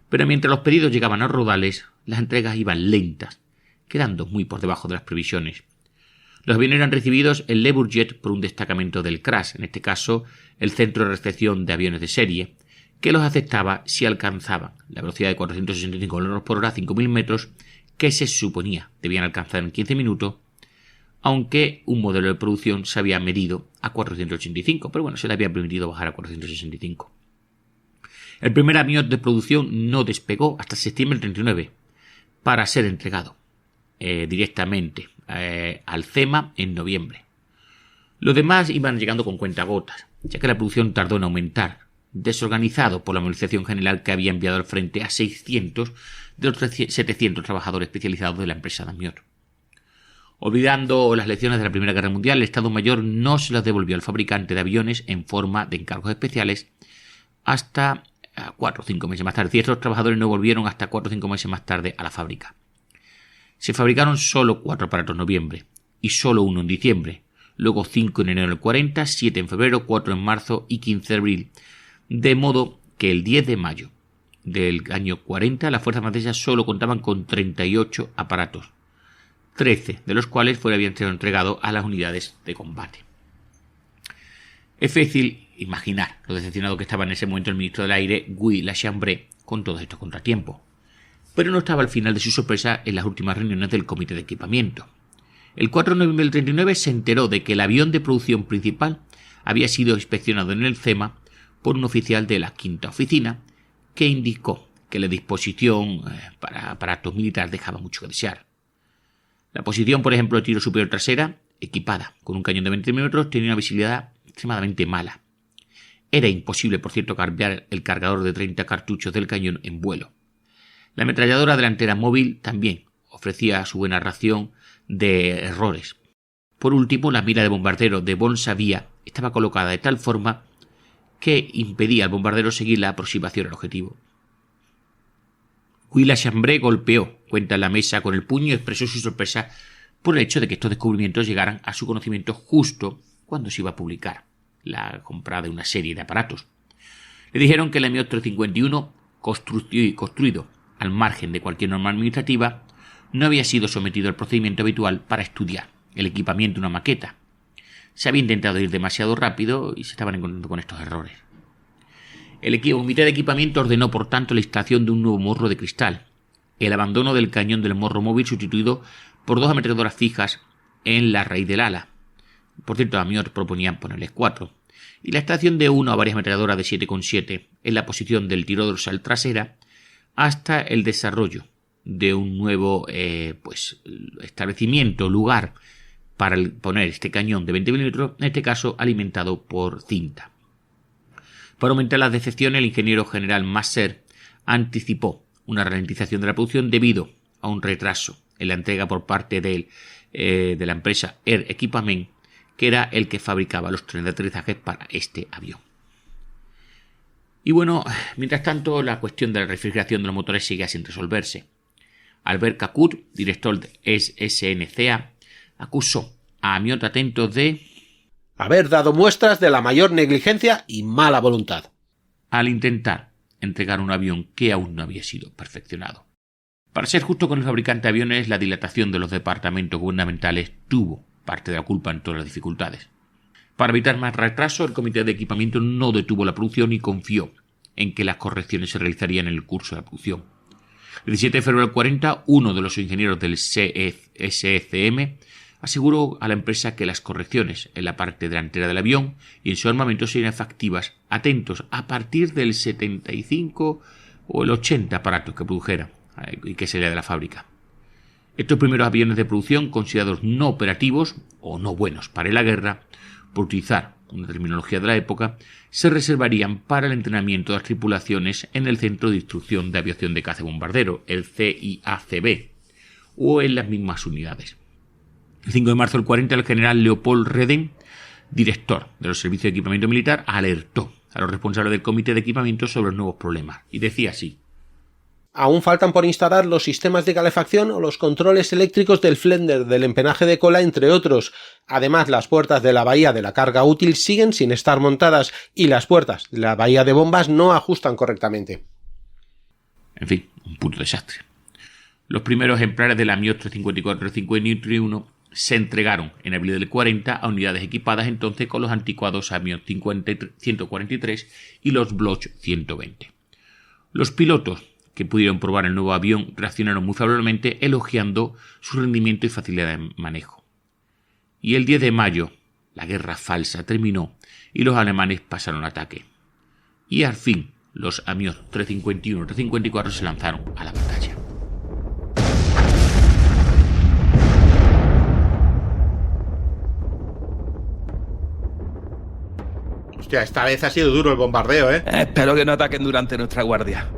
Pero mientras los pedidos llegaban a rodales, las entregas iban lentas, quedando muy por debajo de las previsiones. Los aviones eran recibidos en Le Bourget por un destacamento del CRAS, en este caso el Centro de Recepción de Aviones de Serie, que los aceptaba si alcanzaban la velocidad de 465 km por hora a 5.000 metros, que se suponía debían alcanzar en 15 minutos, aunque un modelo de producción se había medido a 485, pero bueno, se le había permitido bajar a 465. El primer Amiot de producción no despegó hasta septiembre del 39, para ser entregado directamente al CEMA en noviembre. Los demás iban llegando con cuentagotas, ya que la producción tardó en aumentar desorganizado por la movilización general que había enviado al frente a 600 de los 700 trabajadores especializados de la empresa Damiot. Olvidando las lecciones de la Primera Guerra Mundial, el Estado Mayor no se las devolvió al fabricante de aviones en forma de encargos especiales hasta 4 o 5 meses más tarde. Y estos trabajadores no volvieron hasta 4 o 5 meses más tarde a la fábrica. Se fabricaron solo 4 aparatos en noviembre y solo 1 en diciembre. Luego 5 en enero del 40, 7 en febrero, 4 en marzo y 15 de abril. De modo que el 10 de mayo del año 40 las fuerzas francesas solo contaban con 38 aparatos, 13 de los cuales habían sido entregados a las unidades de combate. Es fácil imaginar lo decepcionado que estaba en ese momento el ministro del Aire, Guy Lachambre, con todos estos contratiempos. Pero no estaba al final de su sorpresa en las últimas reuniones del comité de equipamiento. El 4 de noviembre del 39 se enteró de que el avión de producción principal había sido inspeccionado en el CEMA por un oficial de la quinta oficina que indicó que la disposición para aparatos militares dejaba mucho que desear. La posición, por ejemplo, de tiro superior trasera, equipada con un cañón de 20 mm, tenía una visibilidad extremadamente mala. Era imposible, por cierto, cambiar el cargador de 30 cartuchos del cañón en vuelo. La ametralladora delantera móvil también ofrecía su buena ración de errores. Por último, la mira de bombardero de Bon-Savia estaba colocada de tal forma que impedía al bombardero seguir la aproximación al objetivo. Guy Lachambre golpeó cuenta la mesa con el puño y expresó su sorpresa por el hecho de que estos descubrimientos llegaran a su conocimiento justo cuando se iba a publicar la compra de una serie de aparatos. Le dijeron que el Amiot 351, construido al margen de cualquier norma administrativa, no había sido sometido al procedimiento habitual para estudiar el equipamiento de una maqueta. Se había intentado ir demasiado rápido y se estaban encontrando con estos errores. El comité de equipamiento ordenó, por tanto, la instalación de un nuevo morro de cristal, el abandono del cañón del morro móvil sustituido por 2 ametralladoras fijas en la raíz del ala. Por cierto, Amiot proponía ponerles 4, y la instalación de 1 a varias ametralladoras de 7,7 en la posición del tiro dorsal trasera hasta el desarrollo de un nuevo establecimiento, lugar para poner este cañón de 20 mm, en este caso alimentado por cinta. Para aumentar las decepciones, el ingeniero general Masser anticipó una ralentización de la producción debido a un retraso en la entrega por parte de la empresa Air Equipment, que era el que fabricaba los trenes de aterrizaje para este avión. Y bueno, mientras tanto, la cuestión de la refrigeración de los motores seguía sin resolverse. Albert Cacut, director de SNCA, acusó a Amiot Atentos de haber dado muestras de la mayor negligencia y mala voluntad al intentar entregar un avión que aún no había sido perfeccionado. Para ser justo con el fabricante de aviones, la dilatación de los departamentos gubernamentales tuvo parte de la culpa en todas las dificultades. Para evitar más retraso, el comité de equipamiento no detuvo la producción y confió en que las correcciones se realizarían en el curso de la producción. El 17 de febrero del 40, uno de los ingenieros del SECM aseguró a la empresa que las correcciones en la parte delantera del avión y en su armamento serían efectivas, atentos, a partir del 75 o el 80 aparatos que produjera y que sería de la fábrica. Estos primeros aviones de producción, considerados no operativos o no buenos para la guerra, por utilizar una terminología de la época, se reservarían para el entrenamiento de las tripulaciones en el Centro de Instrucción de Aviación de Caza y Bombardero, el CIACB, o en las mismas unidades. El 5 de marzo del 40, el general Leopold Reden, director de los servicios de equipamiento militar, alertó a los responsables del comité de equipamiento sobre los nuevos problemas, y decía así: aún faltan por instalar los sistemas de calefacción o los controles eléctricos del flender, del empenaje de cola, entre otros. Además, las puertas de la bahía de la carga útil siguen sin estar montadas y las puertas de la bahía de bombas no ajustan correctamente. En fin, un puto desastre. Los primeros ejemplares del Amiot 354-351 se entregaron en abril del 40 a unidades equipadas entonces con los anticuados Amiot 143 y los Bloch 120. Los pilotos que pudieron probar el nuevo avión reaccionaron muy favorablemente, elogiando su rendimiento y facilidad de manejo. Y el 10 de mayo, la guerra falsa terminó y los alemanes pasaron al ataque. Y al fin, los Amiot 351 y 354 se lanzaron a la batalla. Hostia, esta vez ha sido duro el bombardeo, ¿eh? Espero que no ataquen durante nuestra guardia.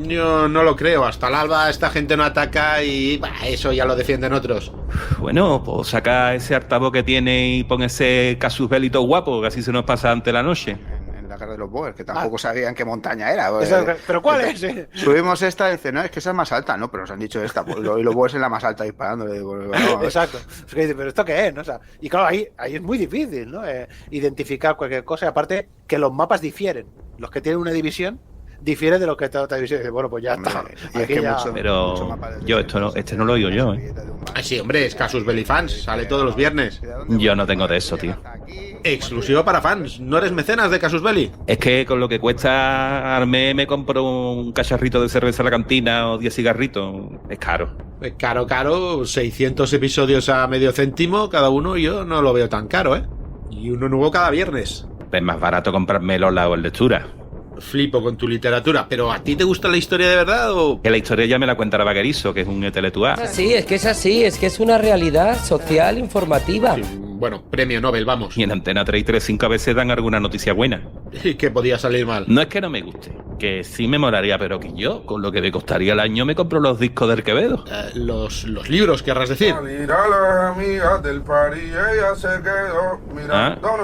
Yo no lo creo. Hasta el alba esta gente no ataca y... eso ya lo defienden otros. Bueno, pues saca ese altavoz que tiene y pon ese casus belli todo guapo, que así se nos pasa ante la noche. En la guerra de los Boers, que tampoco sabían qué montaña era. ¿Pero cuál es? Subimos esta y dice, no, es que esa es más alta. No, pero nos han dicho esta. Pues, y los Boers en la más alta disparando. Exacto. Pero ¿esto qué es? ¿No? O sea, y claro, ahí es muy difícil, ¿no? Identificar cualquier cosa. Y aparte, que los mapas difieren. Los que tienen una división difiere de lo que está otra división. Bueno, pues ya está. Y es que ya... Pero yo este no lo oigo yo, ¿eh? Sí, hombre, es Casus Belli Fans. Sale todos los viernes. Yo no tengo de eso, tío. Exclusivo para fans. ¿No eres mecenas de Casus Belli? Es que con lo que cuesta al mes me compro un cacharrito de cerveza a la cantina o 10 cigarritos. Es caro. Caro. 600 episodios a medio céntimo cada uno. Yo no lo veo tan caro, ¿eh? Y uno nuevo cada viernes. Es más barato comprarme Lola o el Lectura. Flipo con tu literatura, pero ¿a ti te gusta la historia de verdad o...? Que la historia ya me la cuenta Vaquerizo, que es un intelectual. Sí, es que es así, es que es una realidad social informativa. Sí, bueno, premio Nobel, vamos. Y en Antena 3 y 3-5 a veces dan alguna noticia buena. ¿Y qué podía salir mal? No es que no me guste, que sí me molaría, pero que yo, con lo que me costaría el año, me compro los discos del Quevedo. Los libros, querrás decir.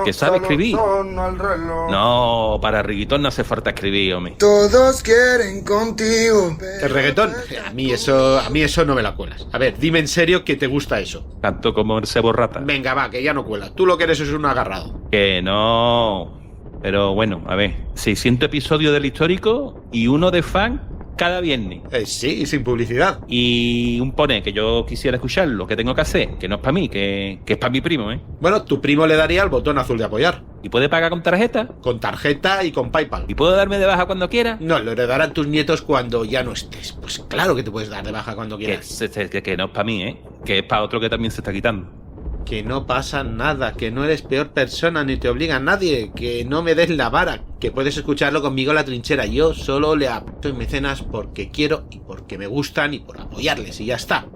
¿Que sabe escribir? No, para reggaetón no hace falta escribir, hombre. Todos quieren contigo. ¿El reggaetón? A mí eso no me la cuelas. A ver, dime en serio que te gusta eso. Tanto como el Sebo Rata. Venga, va, que ya no cuela. Tú lo que eres es un agarrado. Que no... Pero bueno, a ver, 600 episodios del histórico y uno de fan cada viernes. Sí, sin publicidad. Y un pone que yo quisiera escucharlo, que tengo que hacer, que no es para mí, que es para mi primo, ¿eh? Bueno, tu primo le daría el botón azul de apoyar. ¿Y puede pagar con tarjeta? Con tarjeta y con PayPal. ¿Y puedo darme de baja cuando quiera? No, lo heredarán tus nietos cuando ya no estés. Pues claro que te puedes dar de baja cuando quieras. Que no es para mí, ¿eh? Que es para otro que también se está quitando. Que no pasa nada, que no eres peor persona ni te obliga a nadie, que no me des la vara, que puedes escucharlo conmigo en la trinchera. Yo solo le apoyo en mecenas porque quiero y porque me gustan y por apoyarles y ya está.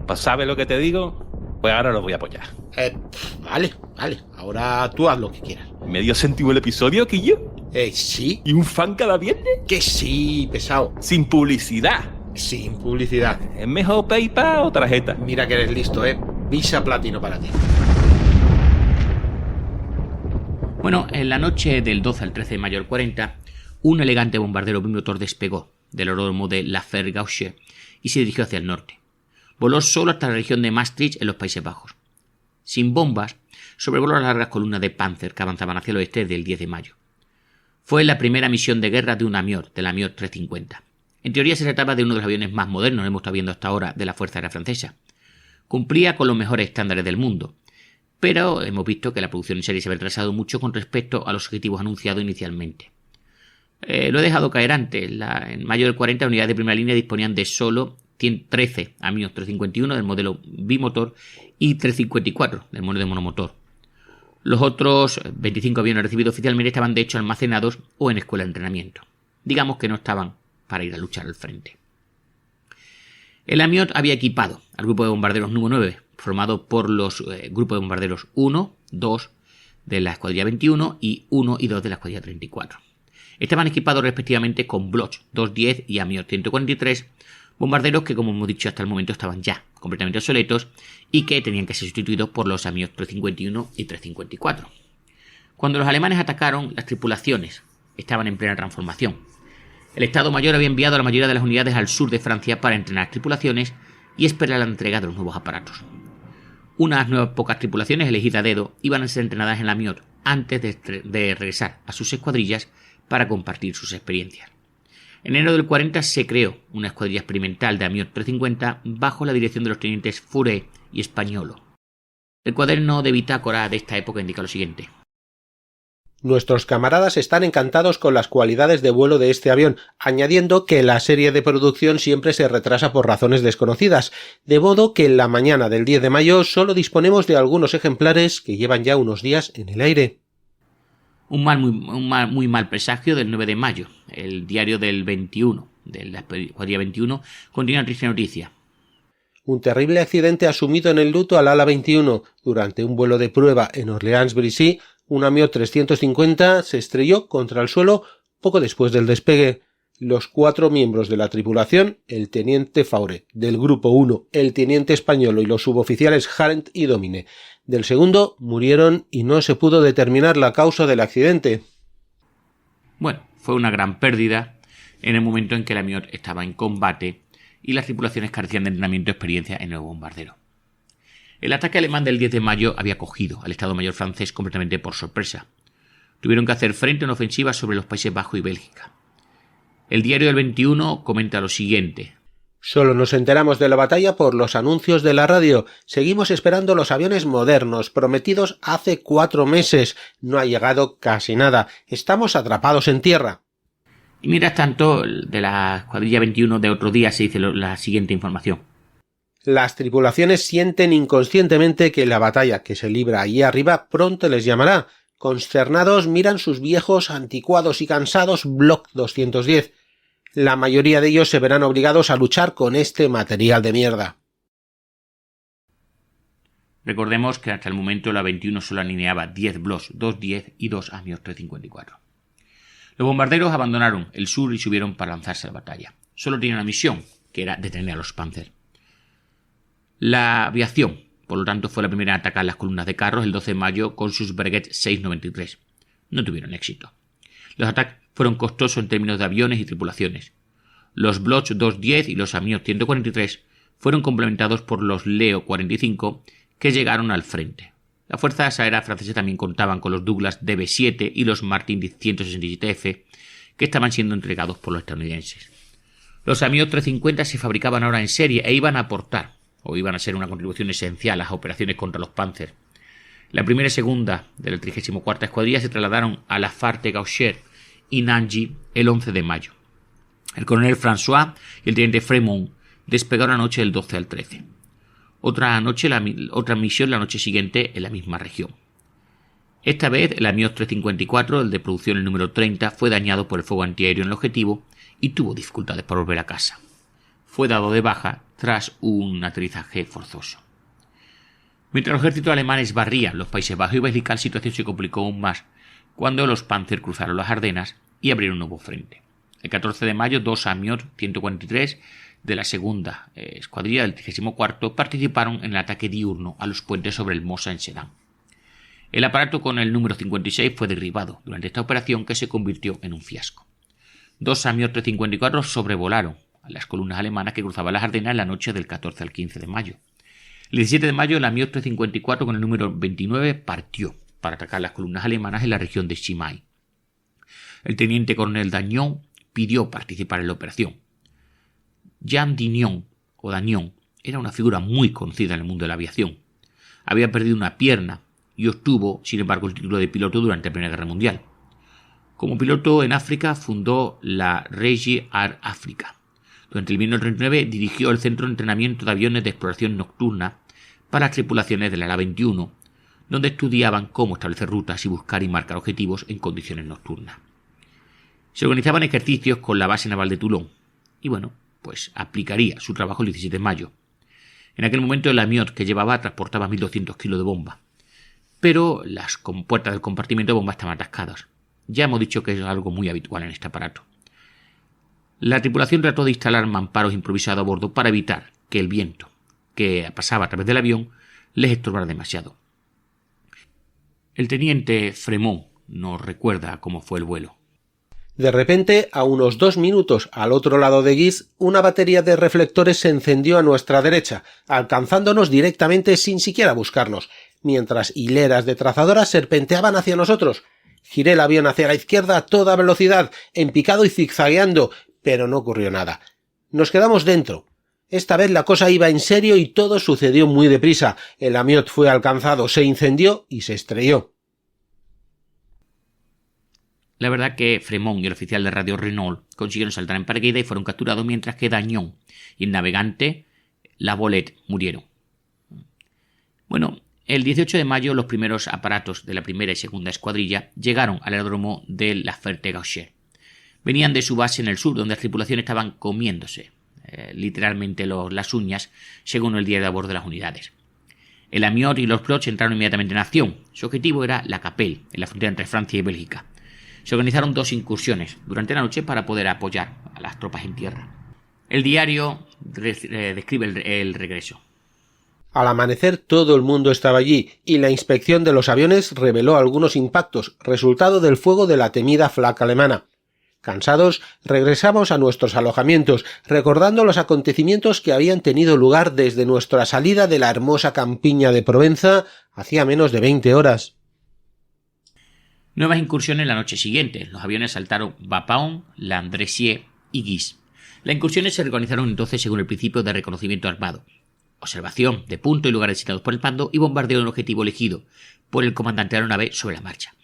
Pues ¿sabes lo que te digo? Pues ahora lo voy a apoyar. Vale, ahora tú haz lo que quieras. ¿Medio céntimo el episodio, Quillo? Sí. ¿Y un fan cada viernes? Que sí, pesado. Sin publicidad. Sin publicidad. ¿Es mejor PayPal o tarjeta? Mira que eres listo, Visa Platino para ti. Bueno, en la noche del 12 al 13 de mayo del 40, un elegante bombardero bimotor despegó del aeródromo de La Vergauche y se dirigió hacia el norte. Voló solo hasta la región de Maastricht en los Países Bajos. Sin bombas, sobrevoló las largas columnas de Panzer que avanzaban hacia el oeste del 10 de mayo. Fue la primera misión de guerra de un Amiot, del Amiot 350. En teoría se trataba de uno de los aviones más modernos que hemos estado viendo hasta ahora de la Fuerza Aérea Francesa. Cumplía con los mejores estándares del mundo, pero hemos visto que la producción en serie se había retrasado mucho con respecto a los objetivos anunciados inicialmente. Lo he dejado caer antes. En mayo del 40, unidades de primera línea disponían de solo 13 Amiot 351 del modelo bimotor y 354 del modelo de monomotor. Los otros 25 aviones recibidos oficialmente estaban de hecho almacenados o en escuela de entrenamiento. Digamos que no estaban para ir a luchar al frente. El Amiot había equipado al grupo de bombarderos número 9, formado por los grupos de bombarderos 1, 2 de la escuadrilla 21 y 1 y 2 de la escuadrilla 34. Estaban equipados respectivamente con Bloch 210 y Amiot 143, bombarderos que, como hemos dicho hasta el momento, estaban ya completamente obsoletos y que tenían que ser sustituidos por los Amiot 351 y 354. Cuando los alemanes atacaron, las tripulaciones estaban en plena transformación. El Estado Mayor había enviado a la mayoría de las unidades al sur de Francia para entrenar tripulaciones y esperar la entrega de los nuevos aparatos. Unas nuevas pocas tripulaciones elegidas a dedo iban a ser entrenadas en la Amiot antes de regresar a sus escuadrillas para compartir sus experiencias. En enero del 40 se creó una escuadrilla experimental de Amiot 350 bajo la dirección de los tenientes Furé y Españolo. El cuaderno de bitácora de esta época indica lo siguiente. Nuestros camaradas están encantados con las cualidades de vuelo de este avión, añadiendo que la serie de producción siempre se retrasa por razones desconocidas, de modo que en la mañana del 10 de mayo solo disponemos de algunos ejemplares que llevan ya unos días en el aire. Un muy mal presagio del 9 de mayo. El diario del 21, de la escuadrilla 21, contiene una triste noticia. Un terrible accidente asumido en el luto al ala 21. Durante un vuelo de prueba en Orleans-Brissy, Un Amiot 350 se estrelló contra el suelo poco después del despegue. Los 4 miembros de la tripulación, el teniente Faure, del grupo 1, el teniente Españolo y los suboficiales Harent y Domine, del segundo, murieron y no se pudo determinar la causa del accidente. Bueno, fue una gran pérdida en el momento en que el Amiot estaba en combate y las tripulaciones carecían de entrenamiento o experiencia en el bombardero. El ataque alemán del 10 de mayo había cogido al Estado Mayor francés completamente por sorpresa. Tuvieron que hacer frente a una ofensiva sobre los Países Bajos y Bélgica. El diario del 21 comenta lo siguiente. Solo nos enteramos de la batalla por los anuncios de la radio. Seguimos esperando los aviones modernos, prometidos hace 4 meses. No ha llegado casi nada. Estamos atrapados en tierra. Y mientras tanto, de la escuadrilla 21 de otro día se dice la siguiente información. Las tripulaciones sienten inconscientemente que la batalla que se libra allí arriba pronto les llamará. Consternados miran sus viejos, anticuados y cansados Block 210. La mayoría de ellos se verán obligados a luchar con este material de mierda. Recordemos que hasta el momento la 21 solo alineaba 10 Blocks 210 y 2 Amiot 354. Los bombarderos abandonaron el sur y subieron para lanzarse a la batalla. Solo tenían una misión, que era detener a los Panzer. La aviación, por lo tanto, fue la primera en atacar las columnas de carros el 12 de mayo con sus Breguet 693. No tuvieron éxito. Los ataques fueron costosos en términos de aviones y tripulaciones. Los Bloch 210 y los Amiot 143 fueron complementados por los Leo 45 que llegaron al frente. Las fuerzas aéreas francesas también contaban con los Douglas DB7 y los Martin 167F que estaban siendo entregados por los estadounidenses. Los Amiot 350 se fabricaban ahora en serie e iban a aportar o iban a ser una contribución esencial a las operaciones contra los Panzer. La primera y segunda de la 34ª Escuadrilla se trasladaron a la Fare de Gaucher y Nangy el 11 de mayo. El coronel François y el teniente Fremont despegaron la noche del 12 al 13. Otra misión la noche siguiente en la misma región. Esta vez el Amiot 354, el de producción el número 30, fue dañado por el fuego antiaéreo en el objetivo y tuvo dificultades para volver a casa. Fue dado de baja tras un aterrizaje forzoso. Mientras los ejércitos alemanes barrían los Países Bajos y Bélgica, la situación se complicó aún más cuando los Panzer cruzaron las Ardenas y abrieron un nuevo frente. El 14 de mayo, 2 Amiot 143 de la segunda escuadrilla del 34 participaron en el ataque diurno a los puentes sobre el Mosa en Sedan. El aparato con el número 56 fue derribado durante esta operación que se convirtió en un fiasco. 2 Amiot 354 sobrevolaron a las columnas alemanas que cruzaban las Ardenas en la noche del 14 al 15 de mayo. El 17 de mayo el Amiot 354 con el número 29 partió para atacar las columnas alemanas en la región de Chimay. El teniente coronel Dagnon pidió participar en la operación. Jean Dagnon era una figura muy conocida en el mundo de la aviación. Había perdido una pierna y obtuvo, sin embargo, el título de piloto durante la Primera Guerra Mundial. Como piloto en África fundó la Régie Air Africa. Durante el 1939 dirigió el Centro de Entrenamiento de Aviones de Exploración Nocturna para las tripulaciones del Ala 21, donde estudiaban cómo establecer rutas y buscar y marcar objetivos en condiciones nocturnas. Se organizaban ejercicios con la base naval de Toulon y pues aplicaría su trabajo el 17 de mayo. En aquel momento el Amiot que llevaba transportaba 1.200 kilos de bomba, pero las compuertas del compartimento de bomba estaban atascadas. Ya hemos dicho que es algo muy habitual en este aparato. La tripulación trató de instalar mamparos improvisados a bordo para evitar que el viento que pasaba a través del avión les estorbara demasiado. El teniente Fremont nos recuerda cómo fue el vuelo. De repente, a unos 2 minutos al otro lado de Guise, una batería de reflectores se encendió a nuestra derecha, alcanzándonos directamente sin siquiera buscarnos, mientras hileras de trazadoras serpenteaban hacia nosotros. Giré el avión hacia la izquierda a toda velocidad, en picado y zigzagueando, pero no ocurrió nada. Nos quedamos dentro. Esta vez la cosa iba en serio y todo sucedió muy deprisa. El Amiot fue alcanzado, se incendió y se estrelló. La verdad que Fremont y el oficial de radio Renault consiguieron saltar en paracaídas y fueron capturados, mientras que Dagnon y el navegante La Bolette murieron. El 18 de mayo los primeros aparatos de la primera y segunda escuadrilla llegaron al aeródromo de la Fare de Gaucher. Venían de su base en el sur, donde las tripulaciones estaban comiéndose literalmente las uñas, según el diario de a bordo de las unidades. El Amiot y los Bloch entraron inmediatamente en acción. Su objetivo era la Capelle, en la frontera entre Francia y Bélgica. Se organizaron 2 incursiones durante la noche para poder apoyar a las tropas en tierra. El diario describe el regreso. Al amanecer todo el mundo estaba allí y la inspección de los aviones reveló algunos impactos, resultado del fuego de la temida Flak alemana. Cansados, regresamos a nuestros alojamientos, recordando los acontecimientos que habían tenido lugar desde nuestra salida de la hermosa campiña de Provenza hacía menos de 20 horas. Nuevas incursiones la noche siguiente. Los aviones saltaron Bapaume, Landrecies y Guise. Las incursiones se organizaron entonces según el principio de reconocimiento armado. Observación de punto y lugares designados por el mando y bombardeo del objetivo elegido por el comandante de la aeronave sobre la marcha.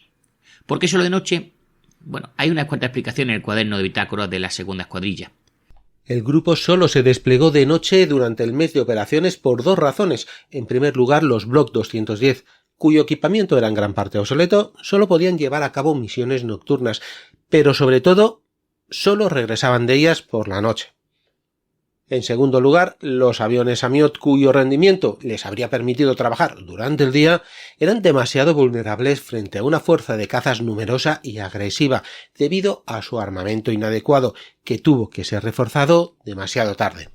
¿Por qué solo de noche? Bueno, hay unas cuantas explicaciones en el cuaderno de bitácora de la segunda escuadrilla. El grupo solo se desplegó de noche durante el mes de operaciones por 2 razones. En primer lugar, los Block 210, cuyo equipamiento era en gran parte obsoleto, solo podían llevar a cabo misiones nocturnas, pero sobre todo, solo regresaban de ellas por la noche. En segundo lugar, los aviones Amiot, cuyo rendimiento les habría permitido trabajar durante el día, eran demasiado vulnerables frente a una fuerza de cazas numerosa y agresiva, debido a su armamento inadecuado, que tuvo que ser reforzado demasiado tarde.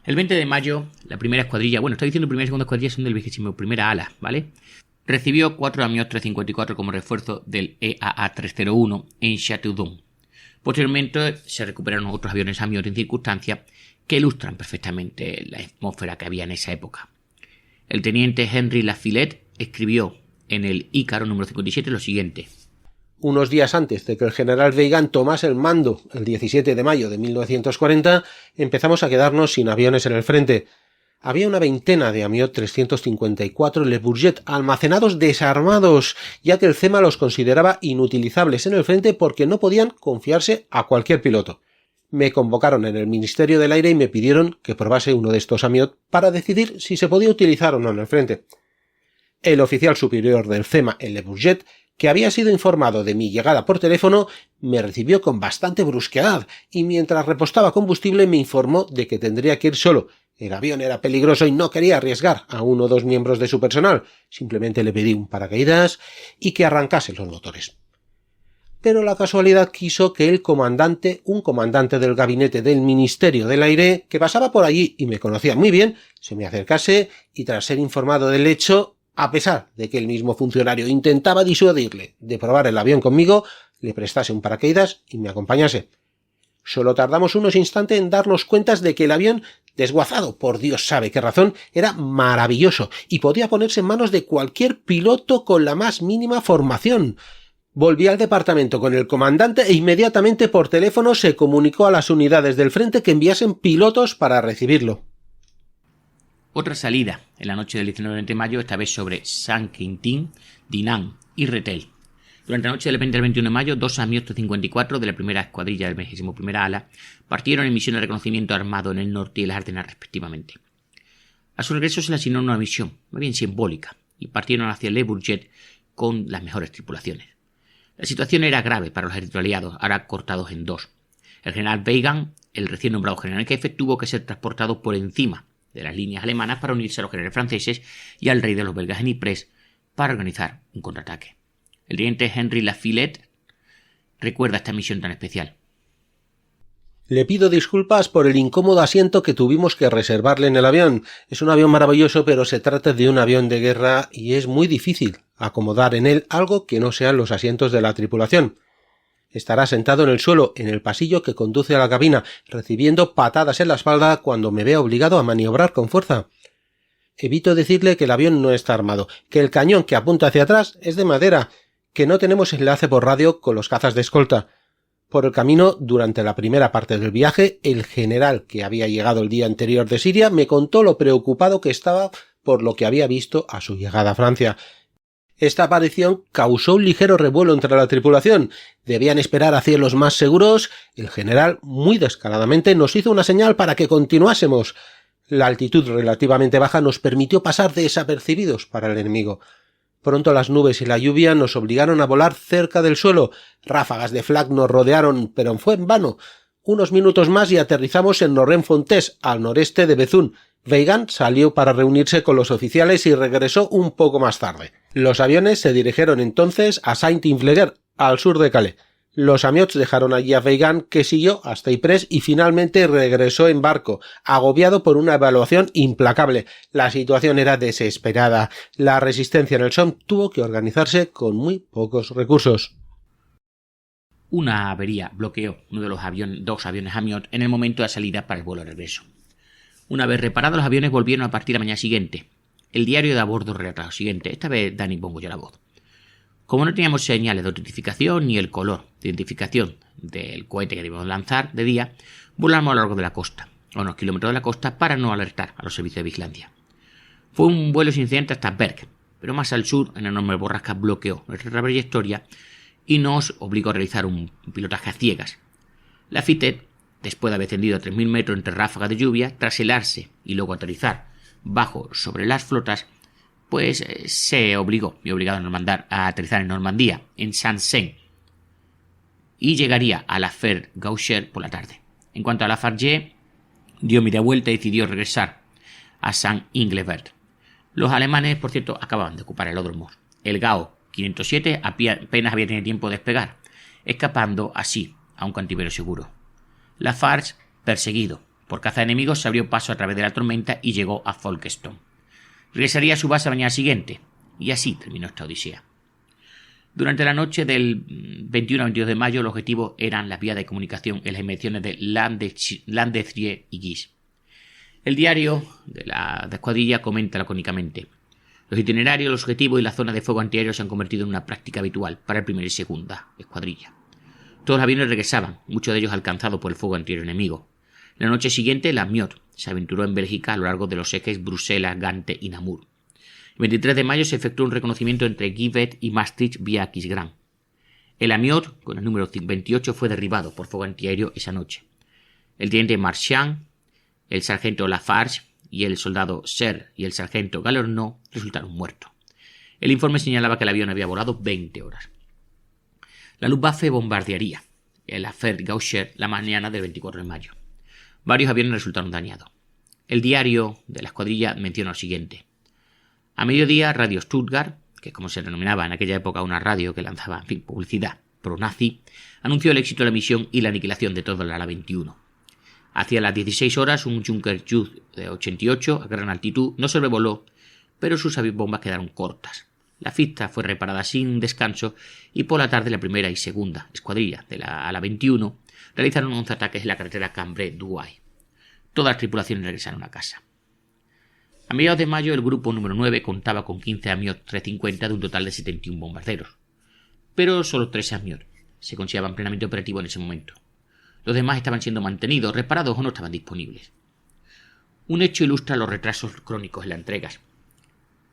El 20 de mayo, la primera escuadrilla, estoy diciendo primera y segunda escuadrilla son del 21ª ala, ¿vale? Recibió 4 Amiot 354 como refuerzo del EAA 301 en Châteaudun. Posteriormente se recuperaron otros aviones Amiot en circunstancias que ilustran perfectamente la atmósfera que había en esa época. El teniente Henry Lafillette escribió en el Ícaro número 57 lo siguiente. Unos días antes de que el general Weygand tomase el mando, el 17 de mayo de 1940, empezamos a quedarnos sin aviones en el frente. Había una veintena de Amiot 354 Le Bourget almacenados desarmados, ya que el CEMA los consideraba inutilizables en el frente porque no podían confiarse a cualquier piloto. Me convocaron en el Ministerio del Aire y me pidieron que probase uno de estos Amiot para decidir si se podía utilizar o no en el frente. El oficial superior del CEMA en Le Bourget, que había sido informado de mi llegada por teléfono, me recibió con bastante brusquedad y mientras repostaba combustible me informó de que tendría que ir solo. El avión era peligroso y no quería arriesgar a 1 o 2 miembros de su personal. Simplemente le pedí un paracaídas y que arrancase los motores. Pero la casualidad quiso que un comandante del gabinete del Ministerio del Aire, que pasaba por allí y me conocía muy bien, se me acercase y tras ser informado del hecho, a pesar de que el mismo funcionario intentaba disuadirle de probar el avión conmigo, le prestase un paracaídas y me acompañase. Solo tardamos unos instantes en darnos cuenta de que el avión, desguazado por Dios sabe qué razón, era maravilloso y podía ponerse en manos de cualquier piloto con la más mínima formación. Volví al departamento con el comandante e inmediatamente por teléfono se comunicó a las unidades del frente que enviasen pilotos para recibirlo. Otra salida en la noche del 19 de mayo, esta vez sobre Saint-Quentin, Dinant y Rethel. Durante la noche del 20 al 21 de mayo, 2 Amiot 54 de la primera escuadrilla del 21ª ala partieron en misión de reconocimiento armado en el norte y las Ardenas respectivamente. A su regreso se les asignó una misión, más bien simbólica, y partieron hacia Le Bourget con las mejores tripulaciones. La situación era grave para los ejércitos aliados, ahora cortados en 2. El general Weygand, el recién nombrado general jefe, tuvo que ser transportado por encima de las líneas alemanas para unirse a los generales franceses y al rey de los belgas en Ypres para organizar un contraataque. El teniente Henry Lafillette recuerda esta misión tan especial. Le pido disculpas por el incómodo asiento que tuvimos que reservarle en el avión. Es un avión maravilloso, pero se trata de un avión de guerra y es muy difícil acomodar en él algo que no sean los asientos de la tripulación. Estará sentado en el suelo, en el pasillo que conduce a la cabina, recibiendo patadas en la espalda cuando me vea obligado a maniobrar con fuerza. Evito decirle que el avión no está armado, que el cañón que apunta hacia atrás es de madera, que no tenemos enlace por radio con los cazas de escolta. Por el camino, durante la primera parte del viaje, el general que había llegado el día anterior de Siria me contó lo preocupado que estaba por lo que había visto a su llegada a Francia. Esta aparición causó un ligero revuelo entre la tripulación. Debían esperar a cielos más seguros. El general, muy descaradamente, nos hizo una señal para que continuásemos. La altitud relativamente baja nos permitió pasar desapercibidos para el enemigo. Pronto las nubes y la lluvia nos obligaron a volar cerca del suelo. Ráfagas de flak nos rodearon, pero fue en vano. Unos minutos más y aterrizamos en Noren-Fontés, al noreste de Bethune, Weygand salió para reunirse con los oficiales y regresó un poco más tarde. Los aviones se dirigieron entonces a Saint-Infleguer, al sur de Calais. Los amiots dejaron allí a Weygand, que siguió hasta Ypres y finalmente regresó en barco, agobiado por una evaluación implacable. La situación era desesperada. La resistencia en el Somme tuvo que organizarse con muy pocos recursos. Una avería bloqueó uno de los dos aviones Amiot en el momento de salida para el vuelo de regreso. Una vez reparados los aviones volvieron a partir la mañana siguiente. El diario de a bordo relata lo siguiente. Esta vez Dani pongo yo la voz. Como no teníamos señales de autentificación ni el color de identificación del cohete que debíamos lanzar de día, volamos a lo largo de la costa, a unos kilómetros de la costa, para no alertar a los servicios de vigilancia. Fue un vuelo sin incidente hasta Berck, pero más al sur, una enorme borrasca bloqueó nuestra trayectoria y nos obligó a realizar un pilotaje a ciegas. La Lafitte, después de haber descendido a 3.000 metros entre ráfagas de lluvia, tras helarse y luego aterrizar bajo sobre las flotas, pues se obligado a aterrizar en Normandía, en Saint-Seine, y llegaría a la Fer Gaucher por la tarde. En cuanto a la Farge, dio media vuelta y decidió regresar a Saint-Inglebert. Los alemanes, por cierto, acababan de ocupar el aeródromo. El Gao 507 apenas había tenido tiempo de despegar, escapando así a un cautiverio seguro. La Farge, perseguido por caza de enemigos, se abrió paso a través de la tormenta y llegó a Folkestone. Regresaría a su base la mañana siguiente, y así terminó esta odisea. Durante la noche del 21 al 22 de mayo, el objetivo eran las vías de comunicación en las inmediaciones de Landétrier y Guise. El diario de la escuadrilla comenta lacónicamente: los itinerarios, los objetivos y la zona de fuego antiaéreo se han convertido en una práctica habitual para el primer y segunda escuadrilla. Todos los aviones regresaban, muchos de ellos alcanzados por el fuego antiaéreo enemigo. La noche siguiente, la Amiot se aventuró en Bélgica a lo largo de los ejes Bruselas, Gante y Namur. El 23 de mayo se efectuó un reconocimiento entre Givet y Maastricht vía Aquisgrán. El Amiot, con el número 28, fue derribado por fuego antiaéreo esa noche. El teniente Marchand, el sargento Lafarge y el soldado Serre y el sargento Galernault resultaron muertos. El informe señalaba que el avión había volado 20 horas. La Luftwaffe bombardearía el Fer Gaucher la mañana del 24 de mayo. Varios aviones resultaron dañados. El diario de la escuadrilla menciona lo siguiente: a mediodía, Radio Stuttgart, que como se denominaba en aquella época una radio que lanzaba publicidad pro-nazi, anunció el éxito de la misión y la aniquilación de todo el ala 21. Hacia las 16 horas, un Junker Judd de 88 a gran altitud no sobrevoló, pero sus bombas quedaron cortas. La pista fue reparada sin descanso y por la tarde la primera y segunda escuadrilla de la ala 21 realizaron 11 ataques en la carretera Cambrai-Douai. Todas las tripulaciones regresaron a casa. A mediados de mayo, el grupo número 9 contaba con 15 Amiot 350 de un total de 71 bombarderos. Pero solo 3 Amiot se consideraban plenamente operativos en ese momento. Los demás estaban siendo mantenidos, reparados o no estaban disponibles. Un hecho ilustra los retrasos crónicos en las entregas.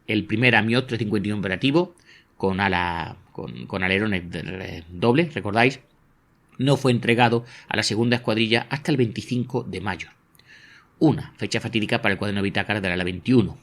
El primer Amiot 351 operativo, con alerones dobles, recordáis, no fue entregado a la segunda escuadrilla hasta el 25 de mayo. Una fecha fatídica para el cuaderno de bitácora del ala 21.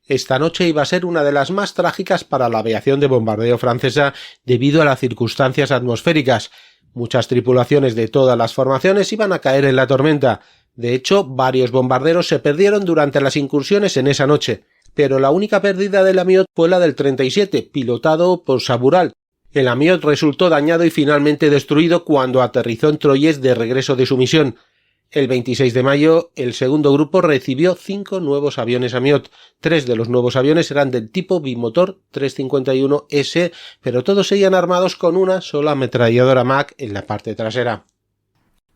Esta noche iba a ser una de las más trágicas para la aviación de bombardeo francesa debido a las circunstancias atmosféricas. Muchas tripulaciones de todas las formaciones iban a caer en la tormenta. De hecho, varios bombarderos se perdieron durante las incursiones en esa noche. Pero la única pérdida del Amiot fue la del 37, pilotado por Sabural. El Amiot resultó dañado y finalmente destruido cuando aterrizó en Troyes de regreso de su misión. El 26 de mayo, el segundo grupo recibió 5 nuevos aviones Amiot. 3 de los nuevos aviones eran del tipo bimotor 351S, pero todos seguían armados con una sola ametralladora MAC en la parte trasera.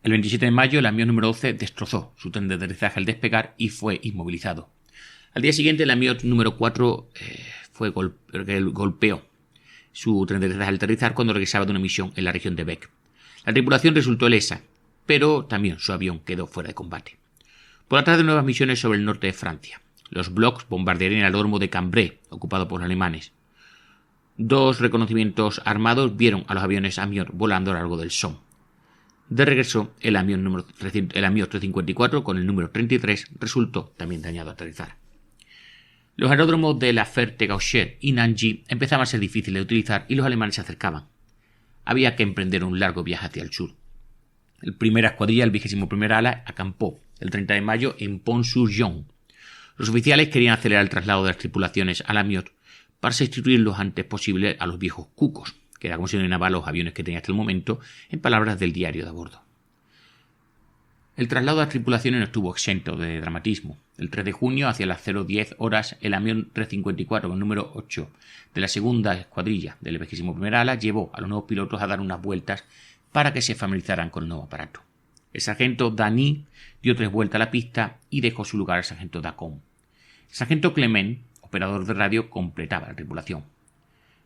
El 27 de mayo, el Amiot número 12 destrozó su tren de aterrizaje al despegar y fue inmovilizado. Al día siguiente, el Amiot número 4 golpeó su tren de aterrizaje al aterrizar cuando regresaba de una misión en la región de Bec. La tripulación resultó ilesa, pero también su avión quedó fuera de combate. Por la tarde, nuevas misiones sobre el norte de Francia. Los Blocks bombardearían el aeródromo de Cambrai, ocupado por los alemanes. 2 reconocimientos armados vieron a los aviones Amiot volando a lo largo del Somme. De regreso, el Amiot 354 con el número 33 resultó también dañado al aterrizar. Los aeródromos de la Ferté-Gaucher y Nangy empezaban a ser difíciles de utilizar y los alemanes se acercaban. Había que emprender un largo viaje hacia el sur. El primera escuadrilla, el 21º ala, acampó el 30 de mayo en Pont-sur-Yon. Los oficiales querían acelerar el traslado de las tripulaciones a la Amiot para sustituir lo antes posible a los viejos cucos, que era como se denominaba los aviones que tenía hasta el momento, en palabras del diario de a bordo. El traslado de las tripulaciones no estuvo exento de dramatismo. El 3 de junio, hacia las 0:10 horas, el avión 354 con número 8 de la segunda escuadrilla del 21º ala llevó a los nuevos pilotos a dar unas vueltas para que se familiarizaran con el nuevo aparato. El sargento Dany dio 3 vueltas a la pista y dejó su lugar al sargento Dacombe. El sargento Clement, operador de radio, completaba la tripulación.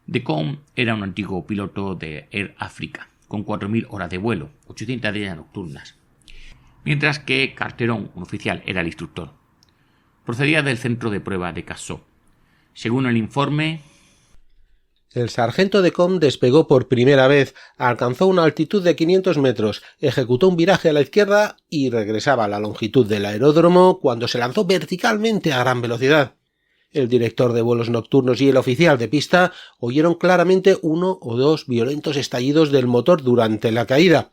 Dacombe era un antiguo piloto de Air Africa, con 4.000 horas de vuelo, 800 días nocturnas, mientras que Carteron, un oficial, era el instructor. Procedía del centro de prueba de Cassot. Según el informe, el sargento Dacombe despegó por primera vez, alcanzó una altitud de 500 metros, ejecutó un viraje a la izquierda y regresaba a la longitud del aeródromo cuando se lanzó verticalmente a gran velocidad. El director de vuelos nocturnos y el oficial de pista oyeron claramente 1 o 2 violentos estallidos del motor durante la caída.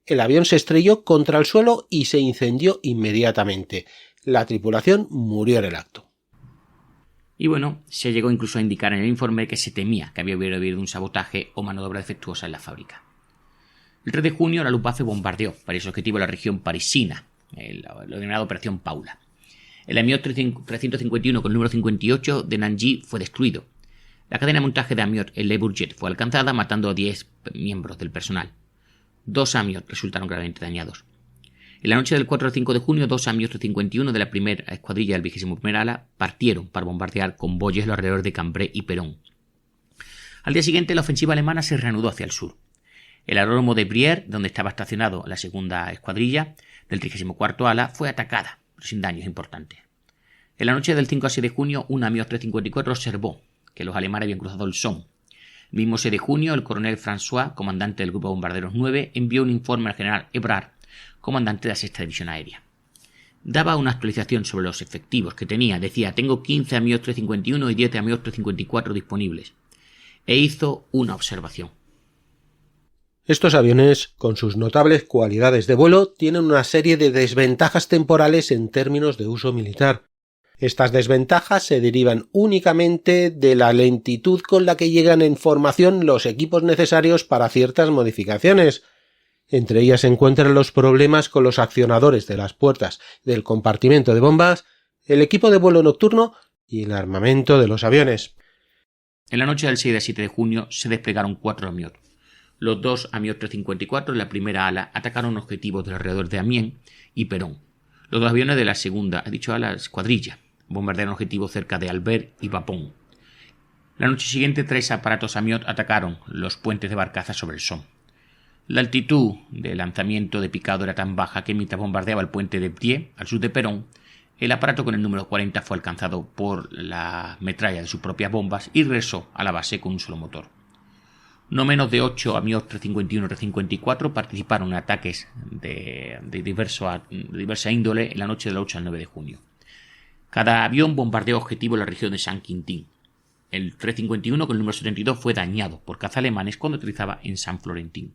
El avión se estrelló contra el suelo y se incendió inmediatamente. La tripulación murió en el acto. Y bueno, se llegó incluso a indicar en el informe que se temía que había habido un sabotaje o mano de obra defectuosa en la fábrica. El 3 de junio la Luftwaffe bombardeó varios objetivos de la región parisina, lo denominado Operación Paula. El Amiot 351 con el número 58 de Nangy fue destruido. La cadena de montaje de Amiot en Le Bourget fue alcanzada, matando a 10 miembros del personal. 2 Amiot resultaron gravemente dañados. En la noche del 4 al 5 de junio, 2 Amiot 351 de la primera escuadrilla del 21º ala partieron para bombardear convoyes alrededor de Cambrai y Perón. Al día siguiente, la ofensiva alemana se reanudó hacia el sur. El aeródromo de Brière, donde estaba estacionado la segunda escuadrilla del 34º ala, fue atacada, pero sin daños importantes. En la noche del 5 al 6 de junio, un Amiot 354 observó que los alemanes habían cruzado el Somme. El mismo 6 de junio, el coronel François, comandante del grupo de bombarderos 9, envió un informe al general Ebrard, comandante de la 6ª División Aérea. Daba una actualización sobre los efectivos que tenía. Decía: tengo 15 Amiot 351 y 10 Amiot 354 disponibles. E hizo una observación. Estos aviones, con sus notables cualidades de vuelo, tienen una serie de desventajas temporales en términos de uso militar. Estas desventajas se derivan únicamente de la lentitud con la que llegan en formación los equipos necesarios para ciertas modificaciones. Entre ellas se encuentran los problemas con los accionadores de las puertas del compartimento de bombas, el equipo de vuelo nocturno y el armamento de los aviones. En la noche del 6 al 7 de junio se desplegaron 4 Amiot. Los 2 Amiot 354 de la primera ala atacaron objetivos de alrededor de Amiens y Perón. Los 2 aviones de la segunda, ala escuadrilla, bombardearon objetivos cerca de Albert y Bapaume. La noche siguiente, 3 aparatos Amiot atacaron los puentes de barcaza sobre el Somme. La altitud de lanzamiento de picado era tan baja que mientras bombardeaba el puente de Brie, al sur de Perón, el aparato con el número 40 fue alcanzado por la metralla de sus propias bombas y regresó a la base con un solo motor. No menos de 8 Amiot 351 y 354 participaron en ataques de diversa índole en la noche del 8 al 9 de junio. Cada avión bombardeó objetivos en la región de Saint-Quentin. El 351 con el número 72 fue dañado por cazas alemanes cuando aterrizaba en Saint-Florentin.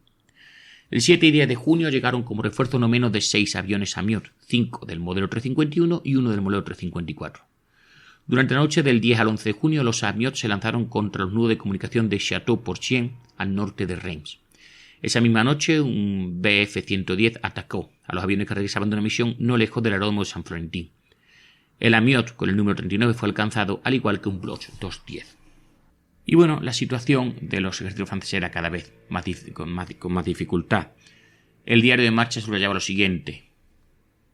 El 7 y 10 de junio llegaron como refuerzo no menos de 6 aviones Amiot, 5 del modelo 351 y 1 del modelo 354. Durante la noche del 10 al 11 de junio, los Amiot se lanzaron contra los nudos de comunicación de Château-Porcien, al norte de Reims. Esa misma noche, un Bf-110 atacó a los aviones que regresaban de una misión no lejos del aeródromo de Saint-Florentin. El Amiot, con el número 39, fue alcanzado, al igual que un Bloch 210. Y bueno, la situación de los ejércitos franceses era cada vez con más dificultad. El diario de marcha subrayaba lo siguiente: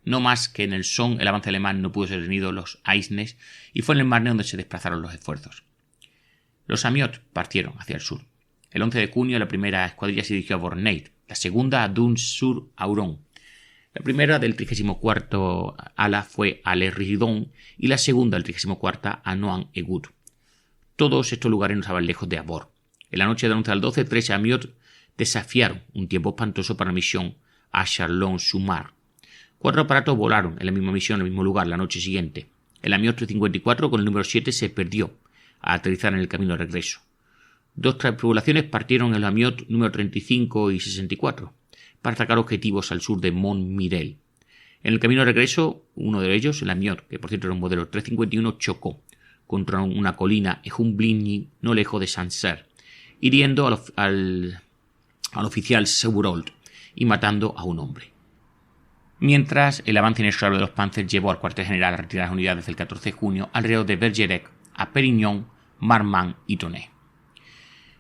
no más que en el Somme el avance alemán no pudo ser detenido los Aisnes y fue en el Marne donde se desplazaron los esfuerzos. Los Amiot partieron hacia el sur. El 11 de junio la primera escuadrilla se dirigió a Borneit, la segunda a Dunes-sur-Auron. La primera del 34º ala fue a Le Ridon y la segunda del 34º a Nohant-Egout. Todos estos lugares no estaban lejos de Abord. En la noche del 11 al 12, 13 Amiot desafiaron un tiempo espantoso para la misión a Chalon-sur-Marne. 4 aparatos volaron en la misma misión en el mismo lugar la noche siguiente. El Amiot 354 con el número 7 se perdió al aterrizar en el camino de regreso. 2 tripulaciones partieron en los Amiot número 35 y 64 para atacar objetivos al sur de Montmirel. En el camino de regreso, uno de ellos, el Amiot, que por cierto era un modelo 351, chocó contra una colina en Jumbligny, no lejos de Sancerre, hiriendo al oficial Seurault y matando a un hombre. Mientras, el avance inexorable de los Panzers llevó al cuartel general a retirar las unidades del 14 de junio alrededor de Bergerac, a Perignon, Marmande y Tonnet.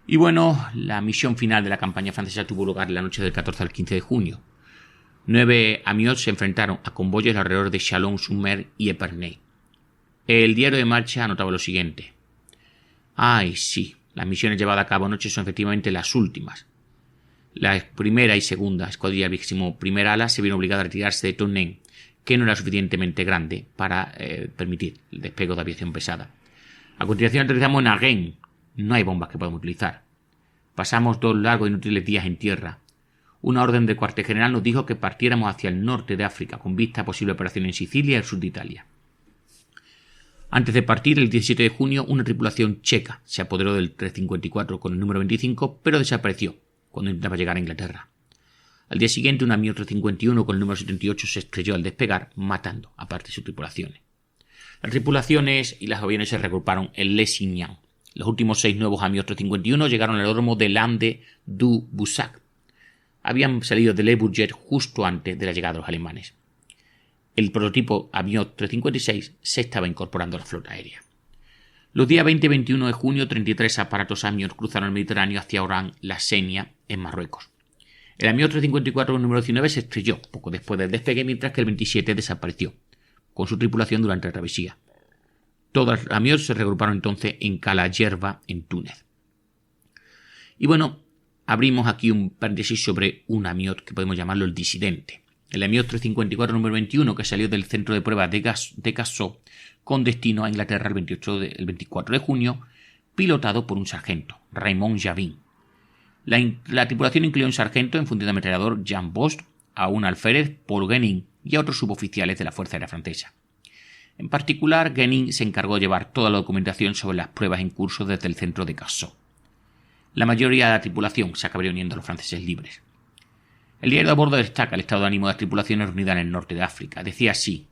Y bueno, la misión final de la campaña francesa tuvo lugar en la noche del 14 al 15 de junio. 9 amiots se enfrentaron a convoyes alrededor de Chalon-sur-Mer y Epernay. El diario de marcha anotaba lo siguiente. ¡Ay, sí! Las misiones llevadas a cabo anoche son efectivamente las últimas. La primera y segunda escuadrilla del 21º ala se vieron obligadas a retirarse de Tonnet, que no era suficientemente grande para permitir el despegue de aviación pesada. A continuación aterrizamos en Agen. No hay bombas que podamos utilizar. Pasamos 2 largos e inútiles días en tierra. Una orden del cuartel general nos dijo que partiéramos hacia el norte de África con vista a posible operación en Sicilia y el sur de Italia. Antes de partir, el 17 de junio, una tripulación checa se apoderó del 354 con el número 25, pero desapareció cuando intentaba llegar a Inglaterra. Al día siguiente, un Amiot 351 con el número 78 se estrelló al despegar, matando a parte de sus tripulaciones. Las tripulaciones y los aviones se regruparon en Le Signan. Los últimos 6 nuevos Amiot 351 llegaron al aeródromo de Lande du Bussac. Habían salido de Le Bourget justo antes de la llegada de los alemanes. El prototipo Amiot 356 se estaba incorporando a la flota aérea. Los días 20 y 21 de junio, 33 aparatos Amiot cruzaron el Mediterráneo hacia Oran, la Senia, en Marruecos. El Amiot 354 número 19 se estrelló poco después del despegue, mientras que el 27 desapareció, con su tripulación durante la travesía. Todos los Amiot se regruparon entonces en Cala Yerba, en Túnez. Y bueno, abrimos aquí un paréntesis sobre un Amiot que podemos llamarlo el disidente. El Amiot 354 número 21, que salió del centro de pruebas de Cassó con destino a Inglaterra el 24 de junio, pilotado por un sargento, Raymond Javin. La tripulación incluyó un sargento en función de ametrallador, Jean Bost, a un alférez, Paul Guénin, y a otros suboficiales de la Fuerza Aérea Francesa. En particular, Guénin se encargó de llevar toda la documentación sobre las pruebas en curso desde el centro de Cassó. La mayoría de la tripulación se acabaría uniendo a los franceses libres. El diario de a bordo destaca el estado de ánimo de las tripulaciones reunidas en el norte de África. Decía así: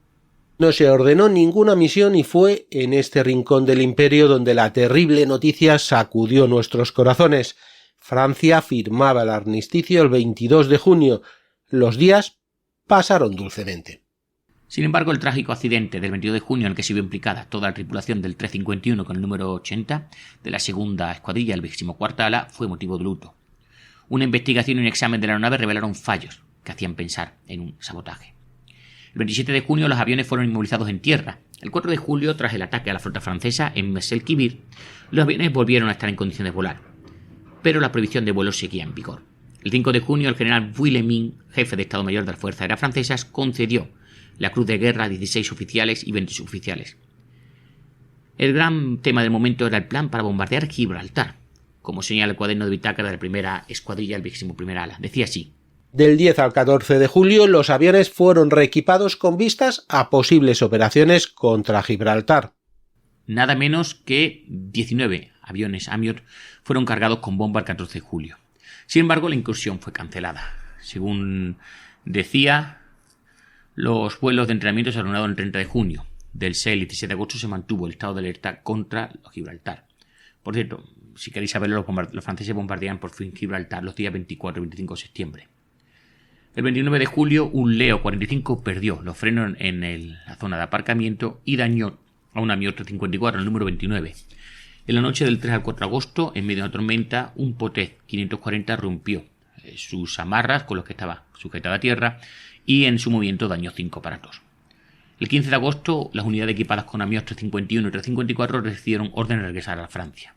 no se ordenó ninguna misión y fue en este rincón del imperio donde la terrible noticia sacudió nuestros corazones. Francia firmaba el armisticio el 22 de junio. Los días pasaron dulcemente. Sin embargo, el trágico accidente del 22 de junio en el que se vio implicada toda la tripulación del 351 con el número 80 de la segunda escuadrilla del 24º ala fue motivo de luto. Una investigación y un examen de la aeronave revelaron fallos que hacían pensar en un sabotaje. El 27 de junio los aviones fueron inmovilizados en tierra. El 4 de julio, tras el ataque a la flota francesa en Messel-Kibir, los aviones volvieron a estar en condiciones de volar, pero la prohibición de vuelo seguía en vigor. El 5 de junio, el general Vuillemin, jefe de Estado Mayor de las Fuerzas Aéreas Francesas, concedió la Cruz de Guerra a 16 oficiales y 20 suboficiales. El gran tema del momento era el plan para bombardear Gibraltar, como señala el cuaderno de bitácora de la primera escuadrilla del 21º ala. Decía así: del 10 al 14 de julio los aviones fueron reequipados con vistas a posibles operaciones contra Gibraltar. Nada menos que 19 aviones Amiot fueron cargados con bomba el 14 de julio. Sin embargo, la incursión fue cancelada. Según decía, los vuelos de entrenamiento se reanudaron el 30 de junio. Del 6 al 17 de agosto se mantuvo el estado de alerta contra Gibraltar. Por cierto, si queréis saberlo, los franceses bombardearon por fin Gibraltar los días 24 y 25 de septiembre. El 29 de julio, un Leo 45 perdió los frenos en la zona de aparcamiento y dañó a un Amiot 354, el número 29. En la noche del 3 al 4 de agosto, en medio de una tormenta, un Potet 540 rompió sus amarras con los que estaba sujetada a tierra y en su movimiento dañó 5 aparatos. El 15 de agosto, las unidades equipadas con Amiot 351 y 354 recibieron orden de regresar a Francia.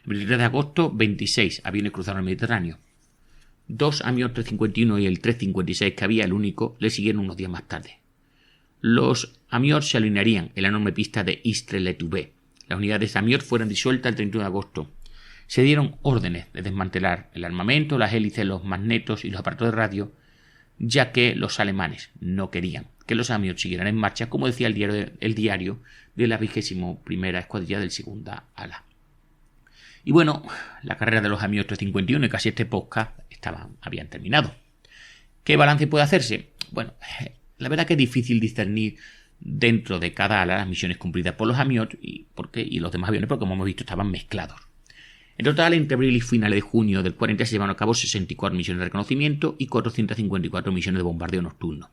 El 23 de agosto, 26 aviones cruzaron el Mediterráneo. 2 Amiot 351 y el 356, que había el único, le siguieron unos días más tarde. Los Amiot se alinearían en la enorme pista de Istres-le-Touvet. Las unidades Amiot fueron disueltas el 31 de agosto. Se dieron órdenes de desmantelar el armamento, las hélices, los magnetos y los aparatos de radio, ya que los alemanes no querían que los Amiot siguieran en marcha, como decía el diario de la 21ª escuadrilla del segunda ala. Y bueno, la carrera de los Amiot 351 y casi este podcast habían terminado. ¿Qué balance puede hacerse? Bueno, La verdad que es difícil discernir dentro de cada ala las misiones cumplidas por los AMIOT y los demás aviones, porque como hemos visto estaban mezclados. En total, entre abril y finales de junio del 40 se llevaron a cabo 64 misiones de reconocimiento y 454 misiones de bombardeo nocturno.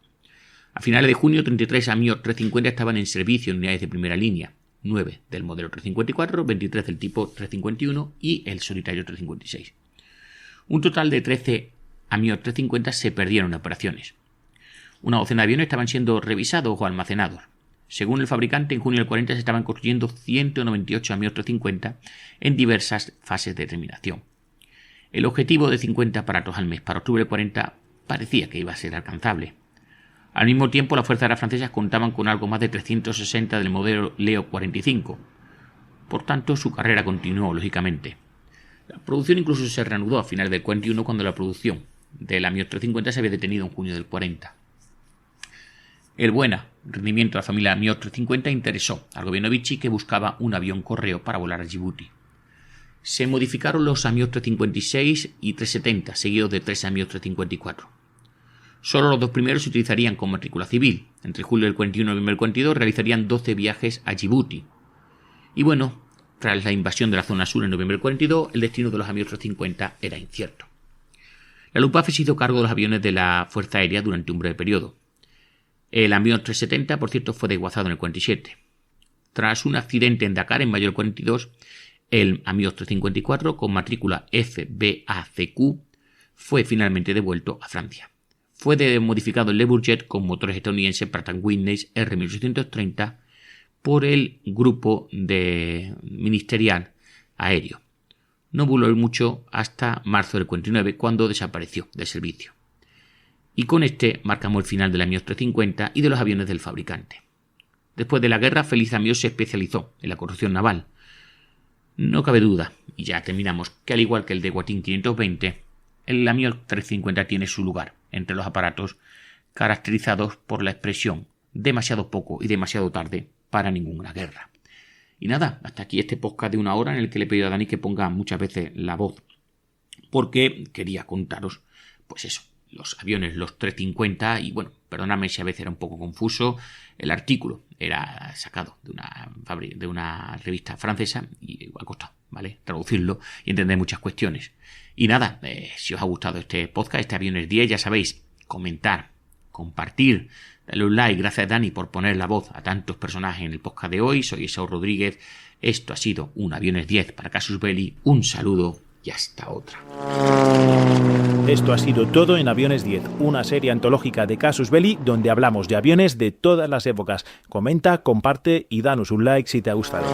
A finales de junio, 33 AMIOT 350 estaban en servicio en unidades de primera línea, 9 del modelo 354, 23 del tipo 351 y el solitario 356. Un total de 13 AMIOT 350 se perdieron en operaciones. Una docena de aviones estaban siendo revisados o almacenados. Según el fabricante, en junio del 40 se estaban construyendo 198 AMIOT 350 en diversas fases de terminación. El objetivo de 50 aparatos al mes para octubre del 40 parecía que iba a ser alcanzable. Al mismo tiempo, las fuerzas aéreas francesas contaban con algo más de 360 del modelo Leo 45. Por tanto, su carrera continuó, lógicamente. La producción incluso se reanudó a finales del 41 cuando la producción del AMIOT 350 se había detenido en junio del 40. El buen rendimiento de la familia AMIOT 350 interesó al gobierno de Vichy, que buscaba un avión correo para volar a Djibouti. Se modificaron los AMIOT 356 y 370, seguidos de 3 AMIOT 354. Solo los dos primeros se utilizarían con matrícula civil. Entre julio del 41 y noviembre del 42 realizarían 12 viajes a Djibouti. Y bueno, tras la invasión de la zona sur en noviembre del 42, el destino de los AMIOT 350 era incierto. La Luftwaffe se hizo cargo de los aviones de la Fuerza Aérea durante un breve periodo. El AMIOT 370, por cierto, fue desguazado en el 47. Tras un accidente en Dakar en mayo del 42, el AMIOT 354, con matrícula FBACQ, fue finalmente devuelto a Francia. Fue modificado el Le Bourget con motores estadounidenses Pratt & Whitney R1830 por el grupo ministerial aéreo. No voló mucho hasta marzo del 49, cuando desapareció del servicio. Y con este marcamos el final del AMIOT 350 y de los aviones del fabricante. Después de la guerra, Félix Amiot se especializó en la construcción naval. No cabe duda, y ya terminamos, que al igual que el Dewotin 520, el AMIOT 350 tiene su lugar entre los aparatos caracterizados por la expresión demasiado poco y demasiado tarde para ninguna guerra. Y nada, hasta aquí este podcast de 1 hora en el que le he pedido a Dani que ponga muchas veces la voz, porque quería contaros, pues eso, los aviones, los 350, y bueno, perdóname si a veces era un poco confuso, el artículo era sacado de una revista francesa y ha costado, ¿vale?, traducirlo y entender muchas cuestiones. Y nada, si os ha gustado este podcast, este Aviones 10, ya sabéis, comentar, compartir, darle un like. Gracias, Dani, por poner la voz a tantos personajes en el podcast de hoy. Soy Esau Rodríguez, esto ha sido un Aviones 10 para Casus Belli, un saludo y hasta otra. Esto ha sido todo en Aviones 10, una serie antológica de Casus Belli donde hablamos de aviones de todas las épocas. Comenta, comparte y danos un like si te ha gustado.